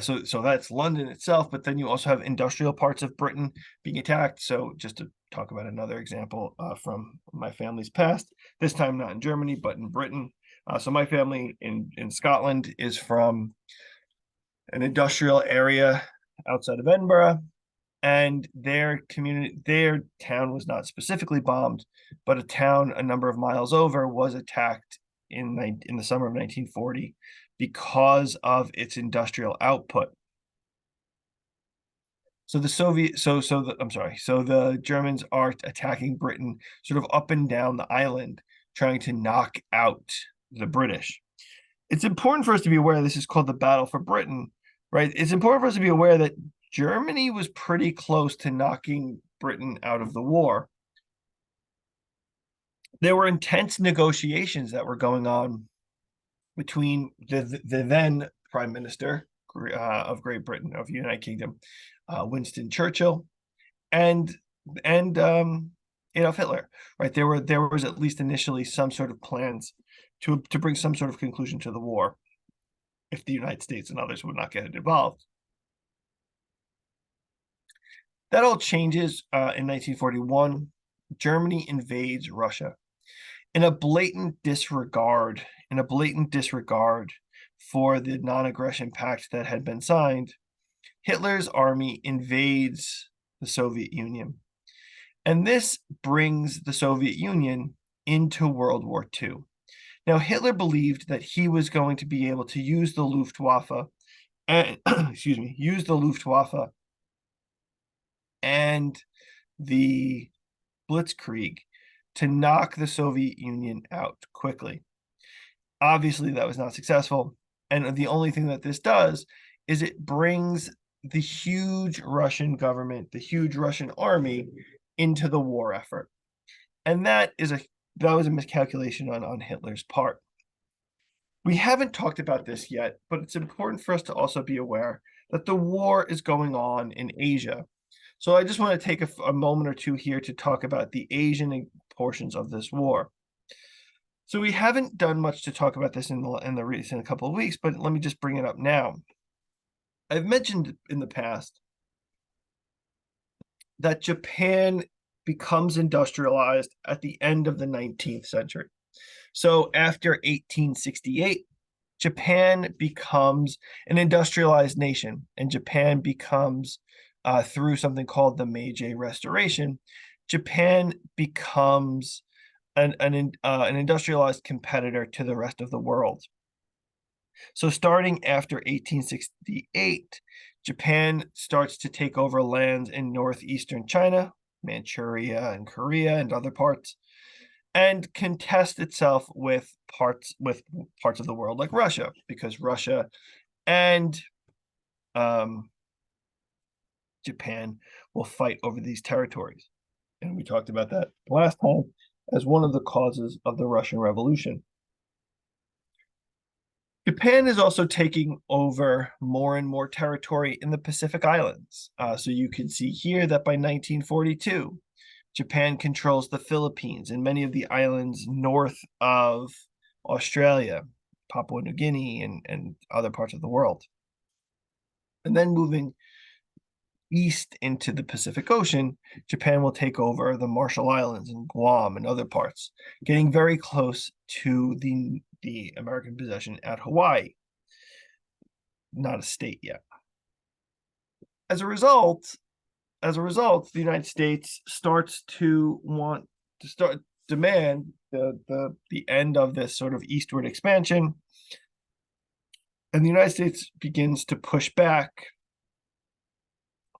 so that's London itself, but then you also have industrial parts of Britain being attacked. So just to talk about another example from my family's past, this time not in Germany, but in Britain. So my family in Scotland is from an industrial area outside of Edinburgh, and their town was not specifically bombed, but a town a number of miles over was attacked in the summer of 1940 because of its industrial output. So the Germans are attacking Britain sort of up and down the island, trying to knock out the British. It's important for us to be aware this is called the Battle for Britain, right? It's important for us to be aware that Germany was pretty close to knocking Britain out of the war. There were intense negotiations that were going on between the then Prime Minister of Great Britain, of the United Kingdom, Winston Churchill, and Adolf Hitler. Right, there was at least initially some sort of plans to bring some sort of conclusion to the war if the United States and others would not get involved. That all changes in 1941. Germany invades Russia in a blatant disregard for the non-aggression pact that had been signed. Hitler's army invades the Soviet Union, and this brings the Soviet Union into World War II. Now, Hitler believed that he was going to be able to use the Luftwaffe and use the Luftwaffe and the Blitzkrieg to knock the Soviet Union out quickly. Obviously, that was not successful. And the only thing that this does is it brings the huge Russian government, the huge Russian army into the war effort. And that was a miscalculation on Hitler's part. We haven't talked about this yet, but it's important for us to also be aware that the war is going on in Asia. So I just want to take a moment or two here to talk about the Asian portions of this war. So we haven't done much to talk about this in the recent couple of weeks, but let me just bring it up now. I've mentioned in the past that Japan becomes industrialized at the end of the 19th century. So after 1868, Japan becomes an industrialized nation, and Japan becomes, through something called the Meiji Restoration, Japan becomes an industrialized competitor to the rest of the world. So starting after 1868, Japan starts to take over lands in northeastern China, Manchuria and Korea and other parts, and contest itself with parts of the world like Russia, because Russia and Japan will fight over these territories. And we talked about that last time as one of the causes of the Russian Revolution. Japan is also taking over more and more territory in the Pacific Islands. So you can see here that by 1942, Japan controls the Philippines and many of the islands north of Australia, Papua New Guinea, and other parts of the world. And then moving east into the Pacific Ocean, Japan will take over the Marshall Islands and Guam and other parts, getting very close to the American possession at Hawaii. Not a state yet. As a result, the United States starts to demand the end of this sort of eastward expansion, And the United States begins to push back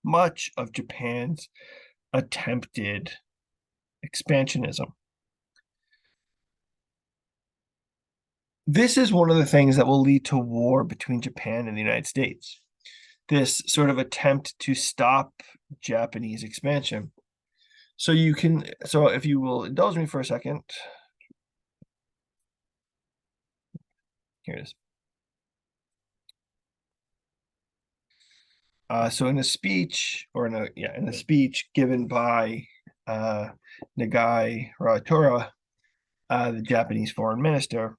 much of Japan's attempted expansionism. This is one of the things that will lead to war between Japan and the United States. This sort of attempt to stop Japanese expansion. So if you will indulge me for a second. Here it is. So in a speech, in a speech given by Nagai Raotora, the Japanese foreign minister,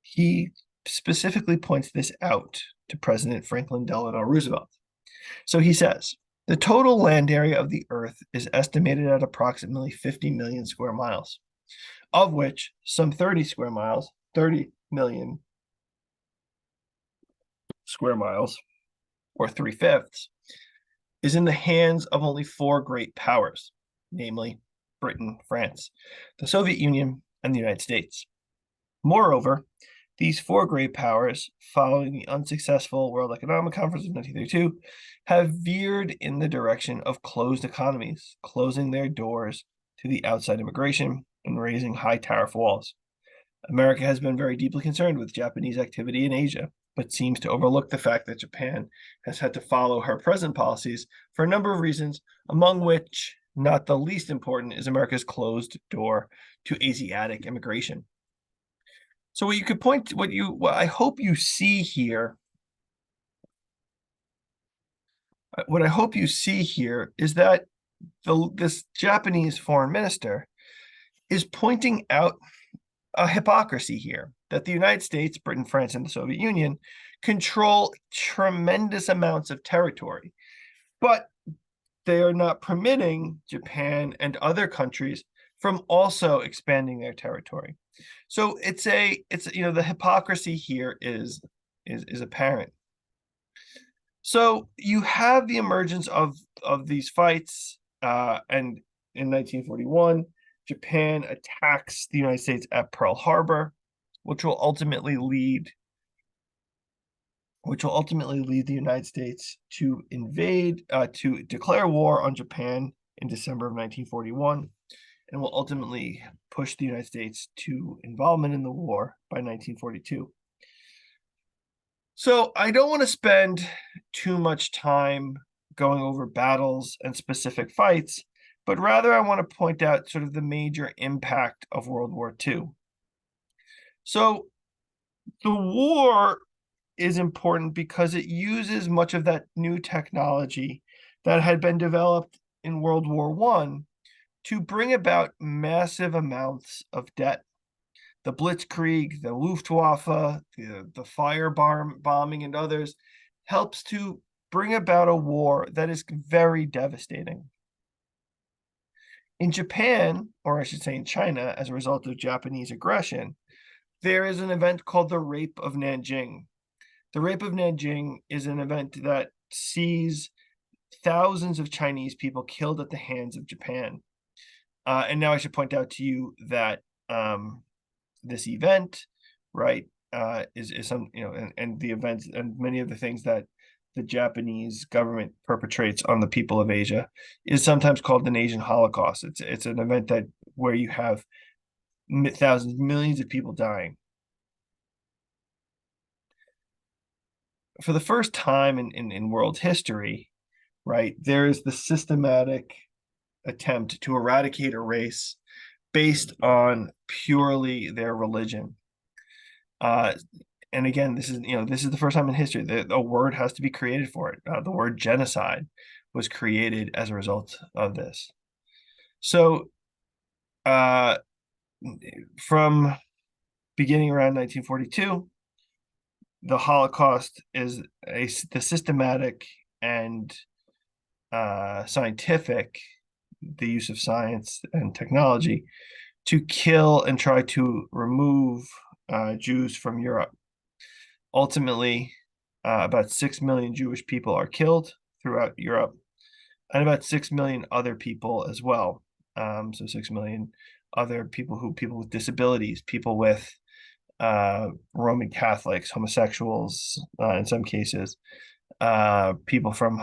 he specifically points this out to President Franklin Delano Roosevelt. So he says, the total land area of the Earth is estimated at approximately 50 million square miles, of which some 30 million square miles, or 3/5, is in the hands of only four great powers, namely Britain, France, the Soviet Union, and the United States. Moreover, these four great powers, following the unsuccessful World Economic Conference of 1932, have veered in the direction of closed economies, closing their doors to the outside immigration and raising high tariff walls. America has been very deeply concerned with Japanese activity in Asia, but seems to overlook the fact that Japan has had to follow her present policies for a number of reasons, among which not the least important is America's closed door to Asiatic immigration. So what I hope you see here, is that this Japanese foreign minister is pointing out a hypocrisy here, that the United States, Britain, France, and the Soviet Union control tremendous amounts of territory, but they are not permitting Japan and other countries from also expanding their territory. So the hypocrisy here is apparent. So you have the emergence of these fights, and in 1941, Japan attacks the United States at Pearl Harbor, which will ultimately lead the United States to declare war on Japan in December of 1941, and will ultimately push the United States to involvement in the war by 1942. So I don't want to spend too much time going over battles and specific fights, but rather I want to point out sort of the major impact of World War II. So the war is important because it uses much of that new technology that had been developed in World War I to bring about massive amounts of debt. The Blitzkrieg, the Luftwaffe, the fire bombing, and others helps to bring about a war that is very devastating. In Japan, or I should say in China, as a result of Japanese aggression, there is an event called the Rape of Nanjing. The Rape of Nanjing is an event that sees thousands of Chinese people killed at the hands of Japan. And now I should point out to you that this event, right, is some, and the events and many of the things that the Japanese government perpetrates on the people of Asia is sometimes called an Asian Holocaust. It's an event where you have thousands, millions of people dying. For the first time in world history, right, there is the systematic attempt to eradicate a race based on purely their religion. And again, this is the first time in history that a word has to be created for it. The word genocide was created as a result of this. So from beginning around 1942, the Holocaust is the systematic and scientific, the use of science and technology to kill and try to remove Jews from Europe. Ultimately, about 6 million Jewish people are killed throughout Europe, and about 6 million other people as well. So 6 million other people with disabilities, people with Roman Catholics, homosexuals, in some cases, people from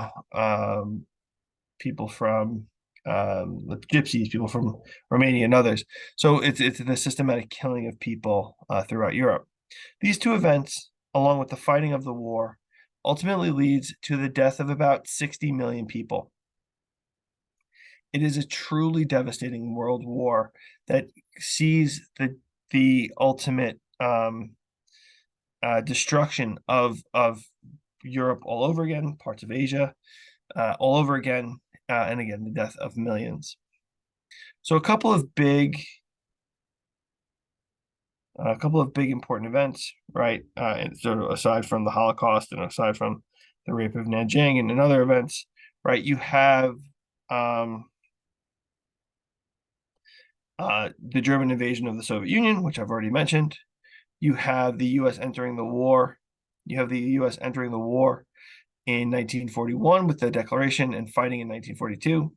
the gypsies, people from Romania and others. So it's the systematic killing of people throughout Europe. These two events, along with the fighting of the war, ultimately leads to the death of about 60 million people. It is a truly devastating world war that sees the ultimate destruction of Europe all over again, parts of Asia all over again, and again, the death of millions. So a couple of big important events, right? And sort of aside from the Holocaust and aside from the rape of Nanjing and other events, right? You have the German invasion of the Soviet Union, which I've already mentioned. You have the U.S. entering the war. You have the U.S. entering the war in 1941 with the declaration and fighting in 1942.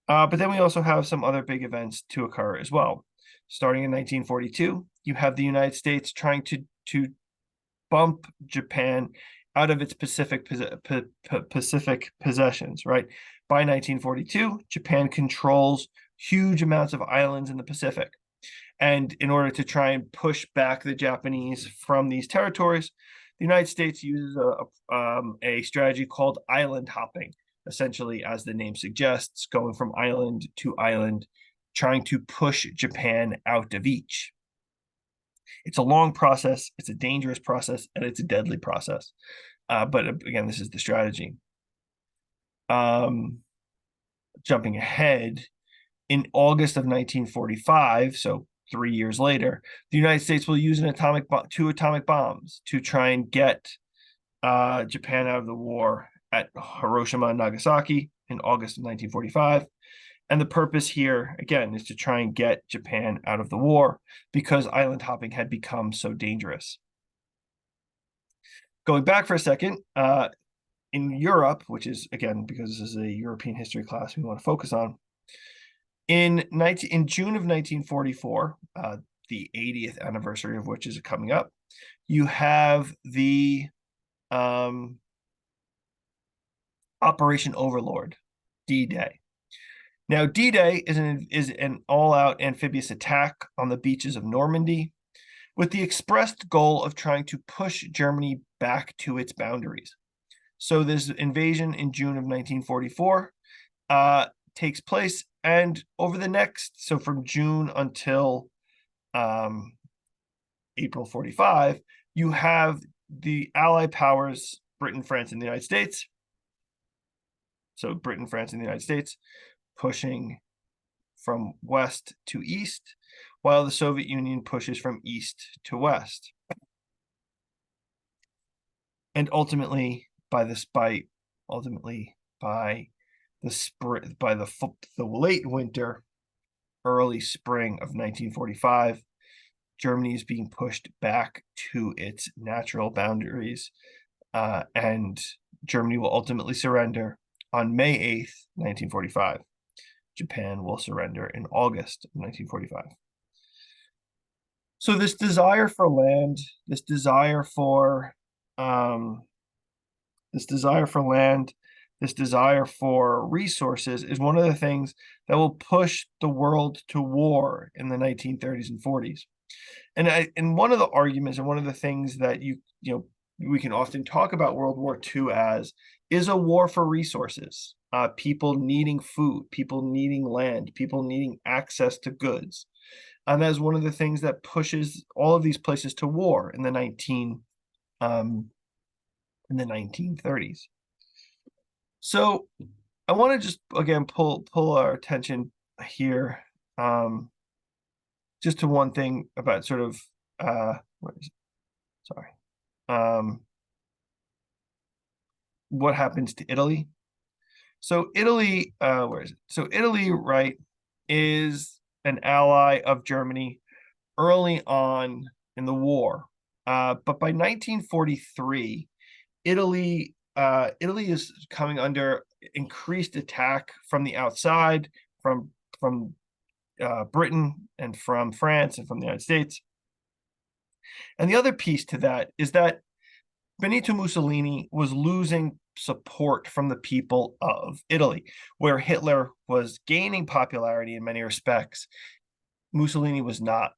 But then we also have some other big events to occur as well. Starting in 1942, you have the United States trying to bump Japan out of its Pacific possessions, right? By 1942, Japan controls huge amounts of islands in the Pacific. And in order to try and push back the Japanese from these territories, the United States uses a strategy called island hopping, essentially, as the name suggests, going from island to island, trying to push Japan out of each. It's a long process, it's a dangerous process, and it's a deadly process. But again, this is the strategy. Jumping ahead, in August of 1945, so 3 years later, the United States will use two atomic bombs to try and get Japan out of the war at Hiroshima and Nagasaki in August of 1945. And the purpose here, again, is to try and get Japan out of the war because island hopping had become so dangerous. Going back for a second, in Europe, which is, again, because this is a European history class we want to focus on, in June of 1944, the 80th anniversary of which is coming up, you have the Operation Overlord, D-Day. Now, D-Day is an all-out amphibious attack on the beaches of Normandy with the expressed goal of trying to push Germany back to its boundaries. So this invasion in June of 1944 takes place, and over the next, so from June until April 45, you have the Allied powers, Britain, France, and the United States. So Britain, France, and the United States pushing from west to east, while the Soviet Union pushes from east to west. And ultimately, by the late winter, early spring of 1945, Germany is being pushed back to its natural boundaries, and Germany will ultimately surrender on May 8th, 1945. Japan will surrender in August of 1945. So this desire for land, this desire for resources is one of the things that will push the world to war in the 1930s and 40s. And one of the arguments and one of the things that we can often talk about World War II as is a war for resources. People needing food, people needing land, people needing access to goods. And that's one of the things that pushes all of these places to war in the 1930s. So I want to just again pull our attention here just to one thing about sort of what happens to Italy. So Italy, where is it? So Italy, right, is an ally of Germany early on in the war. But by 1943, Italy is coming under increased attack from the outside, from Britain and from France and from the United States. And the other piece to that is that Benito Mussolini was losing support from the people of Italy, where Hitler was gaining popularity in many respects. Mussolini was not.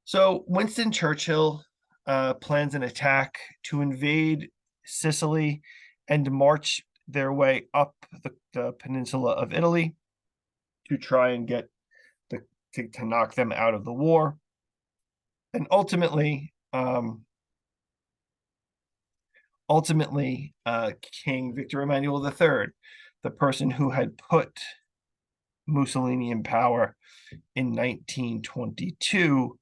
So Winston Churchill plans an attack to invade Sicily and march their way up the peninsula of Italy to try and get to knock them out of the war. And ultimately, King Victor Emmanuel III, the person who had put Mussolini in power in 1922,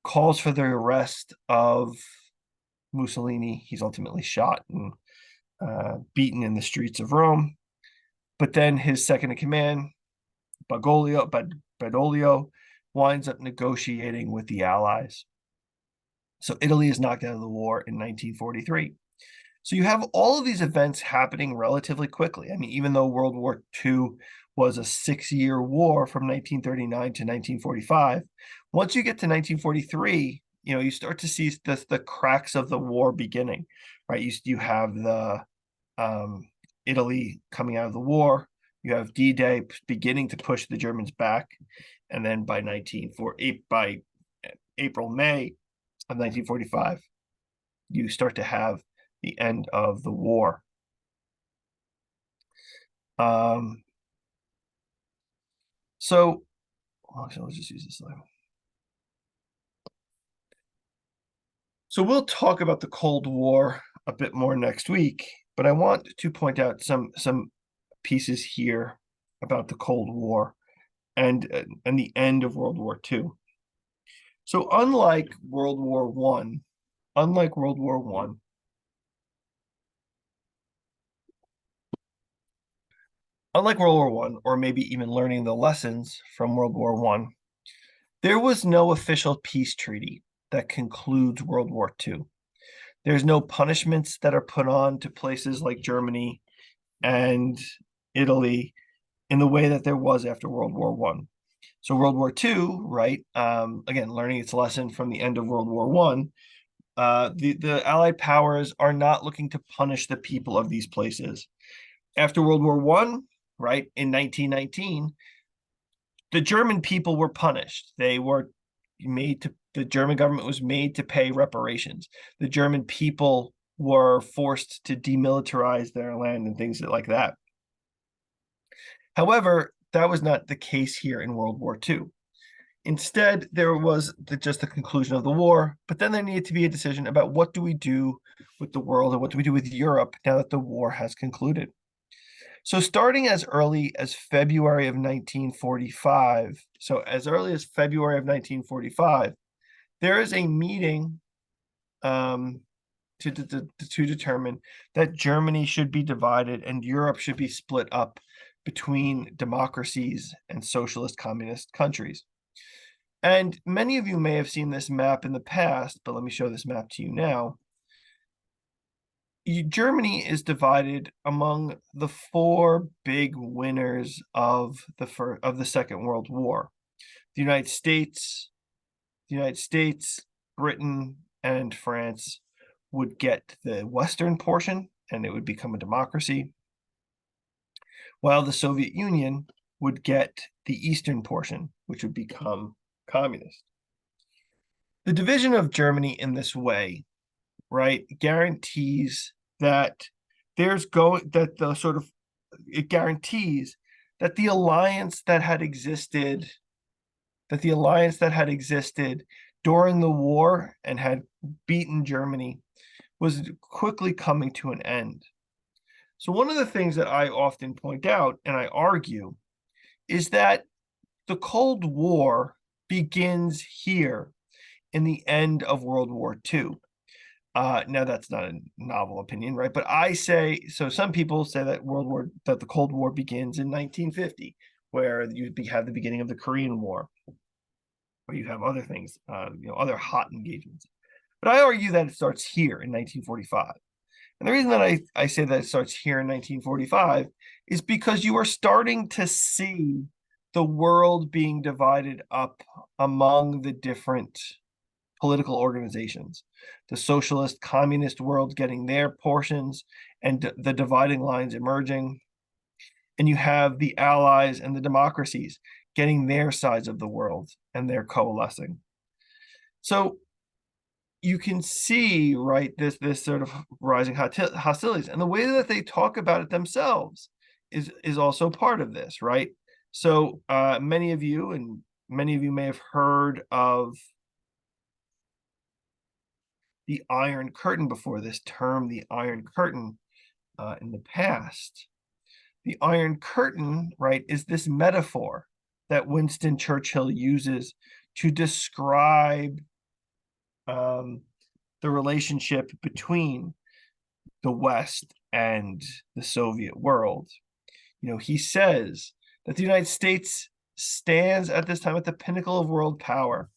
calls for the arrest of Mussolini. He's ultimately shot and beaten in the streets of Rome. But then his second in command, Badoglio, winds up negotiating with the Allies. So Italy is knocked out of the war in 1943. So you have all of these events happening relatively quickly. I mean, even though World War II was a 6-year war from 1939 to 1945, once you get to 1943, you start to see the cracks of the war beginning, right? You have the Italy coming out of the war. You have D-Day beginning to push the Germans back, and then by April, May of 1945, you start to have the end of the war. So let's just use this slide. So we'll talk about the Cold War a bit more next week, but I want to point out some pieces here about the Cold War and the end of World War II. So unlike World War I, unlike World War I, or maybe even learning the lessons from World War I, there was no official peace treaty that concludes World War II. There's no punishments that are put on to places like Germany and Italy in the way that there was after World War I. So World War II, right? Again, learning its lesson from the end of World War I, the Allied powers are not looking to punish the people of these places. After World War I, right, in 1919, the German people were punished. They were the German government was made to pay reparations. The German people were forced to demilitarize their land and things like that. However, that was not the case here in World War II. Instead, there was just the conclusion of the war, but then there needed to be a decision about what do we do with the world and what do we do with Europe now that the war has concluded. So starting as early as February of 1945, there is a meeting to determine that Germany should be divided and Europe should be split up between democracies and socialist communist countries. And many of you may have seen this map in the past, but let me show this map to you now. Germany is divided among the 4 big winners of the Second World War. The United States, Britain, and France would get the western portion, and it would become a democracy, while the Soviet Union would get the eastern portion, which would become communist. The division of Germany in this way, right, guarantees that it guarantees that the alliance that had existed during the war and had beaten Germany was quickly coming to an end. So one of the things that I often point out and I argue is that the Cold War begins here in the end of World War II. Now that's not a novel opinion, right? But I say, so some people say that the Cold War begins in 1950, where you have the beginning of the Korean War, or you have other things, other hot engagements. But I argue that it starts here in 1945. And the reason that I say that it starts here in 1945 is because you are starting to see the world being divided up among the different political organizations, the socialist, communist world getting their portions and the dividing lines emerging. And you have the allies and the democracies getting their sides of the world and they're coalescing. So you can see, right, this sort of rising hostilities, and the way that they talk about it themselves is also part of this, right? So many of you may have heard of the Iron Curtain before, this term, the Iron Curtain, in the past. The Iron Curtain, right, is this metaphor that Winston Churchill uses to describe the relationship between the West and the Soviet world. You know, he says that the United States stands at this time at the pinnacle of world power.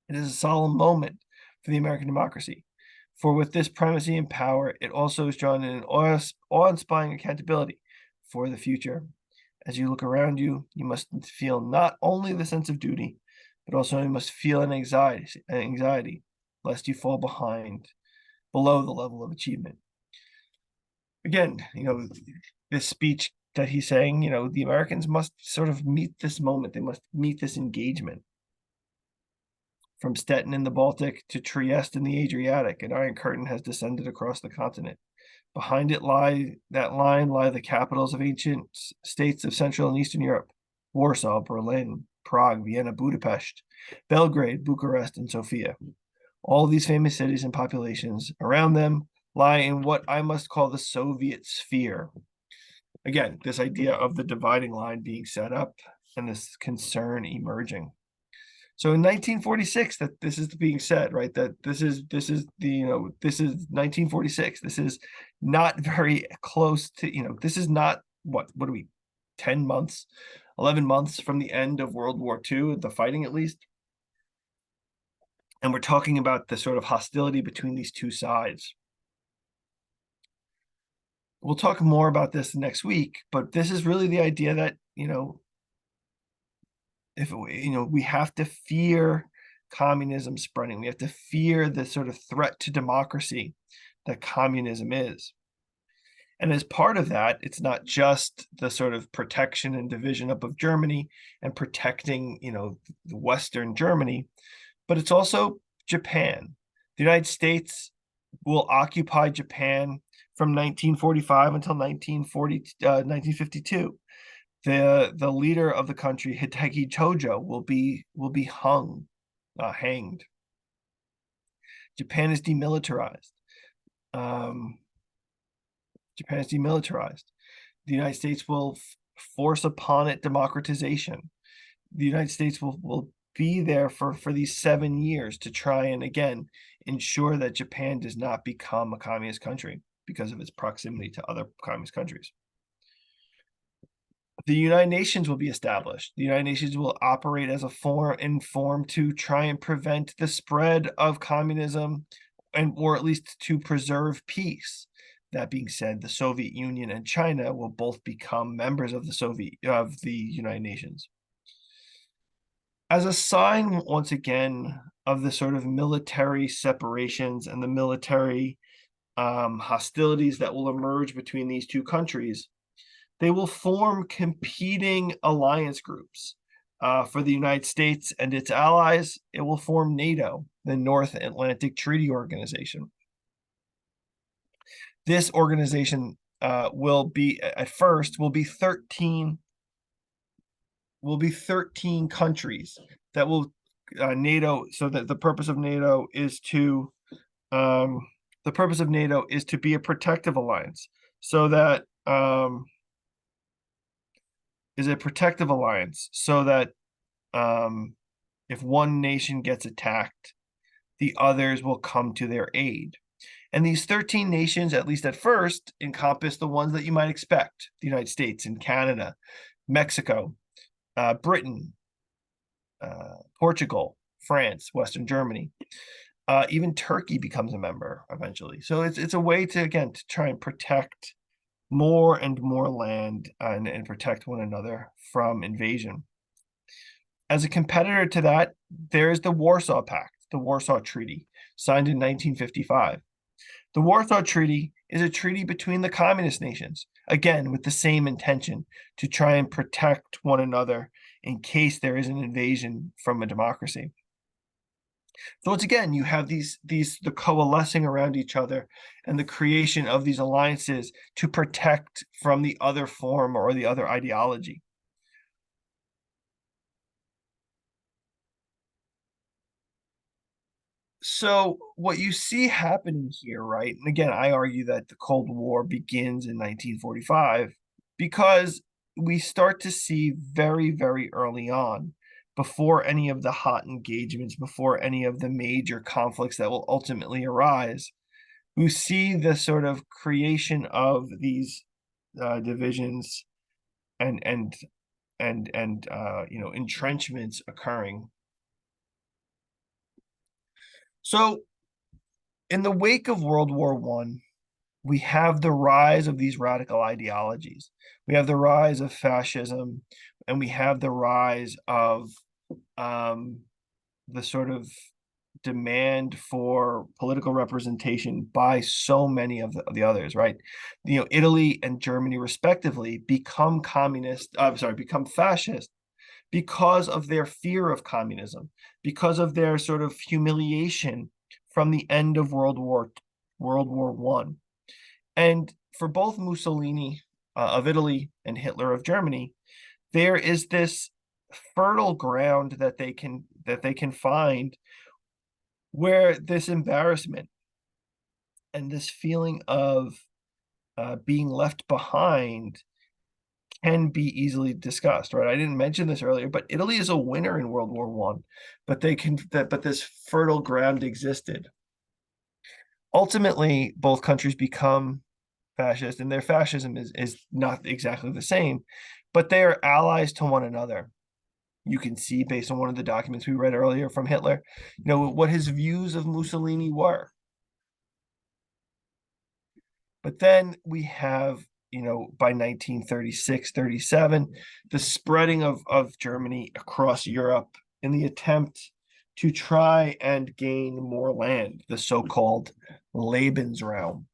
It is a solemn moment for the American democracy. For with this primacy and power, it also is drawn in an awe-inspiring accountability for the future. As you look around you, you must feel not only the sense of duty, but also you must feel an anxiety lest you fall below the level of achievement. Again, you know, this speech that he's saying, you know, the Americans must sort of meet this moment. They must meet this engagement. From Stettin in the Baltic to Trieste in the Adriatic, an Iron Curtain has descended across the continent. Behind it lie the capitals of ancient states of Central and Eastern Europe: Warsaw, Berlin, Prague, Vienna, Budapest, Belgrade, Bucharest, and Sofia. All these famous cities and populations around them lie in what I must call the Soviet sphere. Again, this idea of the dividing line being set up and this concern emerging. So in 1946, that this is being said, right? That this is 1946. This is not very close to, this is not what are we, 10 months, 11 months from the end of World War II, the fighting at least. And we're talking about the sort of hostility between these two sides. We'll talk more about this next week, but this is really the idea that, we have to fear communism spreading. We have to fear the sort of threat to democracy that communism is. And as part of that, it's not just the sort of protection and division up of Germany and protecting, the Western Germany, but it's also Japan. The United States will occupy Japan from 1945 until 1952. The leader of the country, Hideki Tojo, will be hanged. Japan is demilitarized. Japan is demilitarized. The United States will force upon it democratization. The United States will be there for these 7 years to try and, again, ensure that Japan does not become a communist country because of its proximity to other communist countries. The United Nations will be established. The United Nations will operate as a forum to try and prevent the spread of communism or at least to preserve peace. That being said, the Soviet Union and China will both become members of the United Nations. As a sign, once again, of the sort of military separations and the military hostilities that will emerge between these two countries, they will form competing alliance groups. For the United States and its allies, it will form NATO, the North Atlantic Treaty Organization. This organization will be 13 countries that will NATO. So that the purpose of NATO is to be a protective alliance. So that if one nation gets attacked, the others will come to their aid. And these 13 nations, at least at first, encompass the ones that you might expect: the United States and Canada, Mexico, Britain, Portugal, France, Western Germany. Even Turkey becomes a member eventually. So it's a way to, again, to try and protect more and more land and protect one another from invasion. As a competitor to that, there is the Warsaw Pact. the Warsaw Treaty, signed in 1955. The Warsaw Treaty is a treaty between the communist nations, again, with the same intention to try and protect one another in case there is an invasion from a democracy. So once again, you have the coalescing around each other and the creation of these alliances to protect from the other form or the other ideology. So what you see happening here, right? And again, I argue that the Cold War begins in 1945 because we start to see very, very early on, before any of the hot engagements, before any of the major conflicts that will ultimately arise, we see the sort of creation of these divisions and entrenchments occurring. So in the wake of World War I, we have the rise of these radical ideologies. We have the rise of fascism, and we have the rise of the sort of demand for political representation by so many of the others, right? Italy and Germany, respectively, become become fascist because of their fear of communism, because of their sort of humiliation from the end of World War One. And for both Mussolini of Italy and Hitler of Germany, there is this fertile ground that they can find where this embarrassment and this feeling of being left behind can be easily discussed, right? I didn't mention this earlier, but Italy is a winner in World War One, but this fertile ground existed. Ultimately, both countries become fascist, and their fascism is not exactly the same, but they are allies to one another. You can see based on one of the documents we read earlier from Hitler, what his views of Mussolini were. But then we have, by 1936, 37, the spreading of Germany across Europe in the attempt to try and gain more land, the so-called Lebensraum.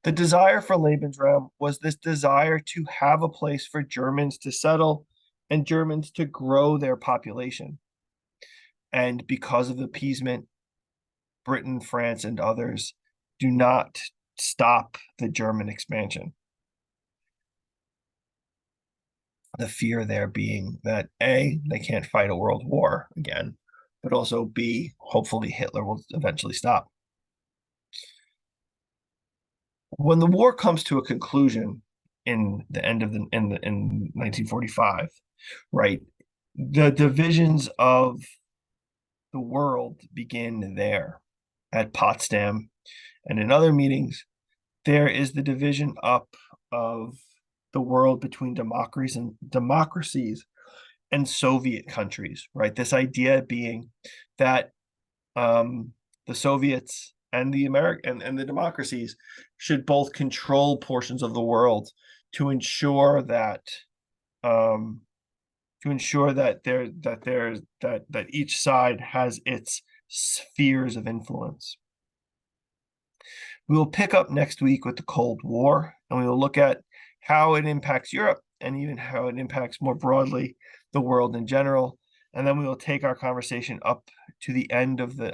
The desire for Lebensraum was this desire to have a place for Germans to settle and Germans to grow their population. And because of appeasement, Britain, France, and others do not stop the German expansion. The fear there being that A, they can't fight a world war again, but also B, hopefully Hitler will eventually stop. When the war comes to a conclusion in 1945, right, the divisions of the world begin there at Potsdam, and in other meetings, there is the division up of the world between democracies and Soviet countries, right? This idea being that the Soviets and the American and the democracies should both control portions of the world to ensure that that each side has its spheres of influence. We will pick up next week with the Cold War, and we will look at how it impacts Europe and even how it impacts more broadly the world in general. And then we will take our conversation up to the end of the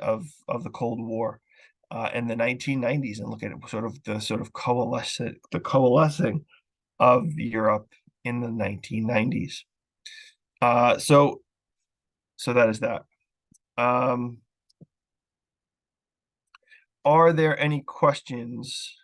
Cold War in the 1990s and look at the coalescing of Europe in the 1990s. So that is that. Are there any questions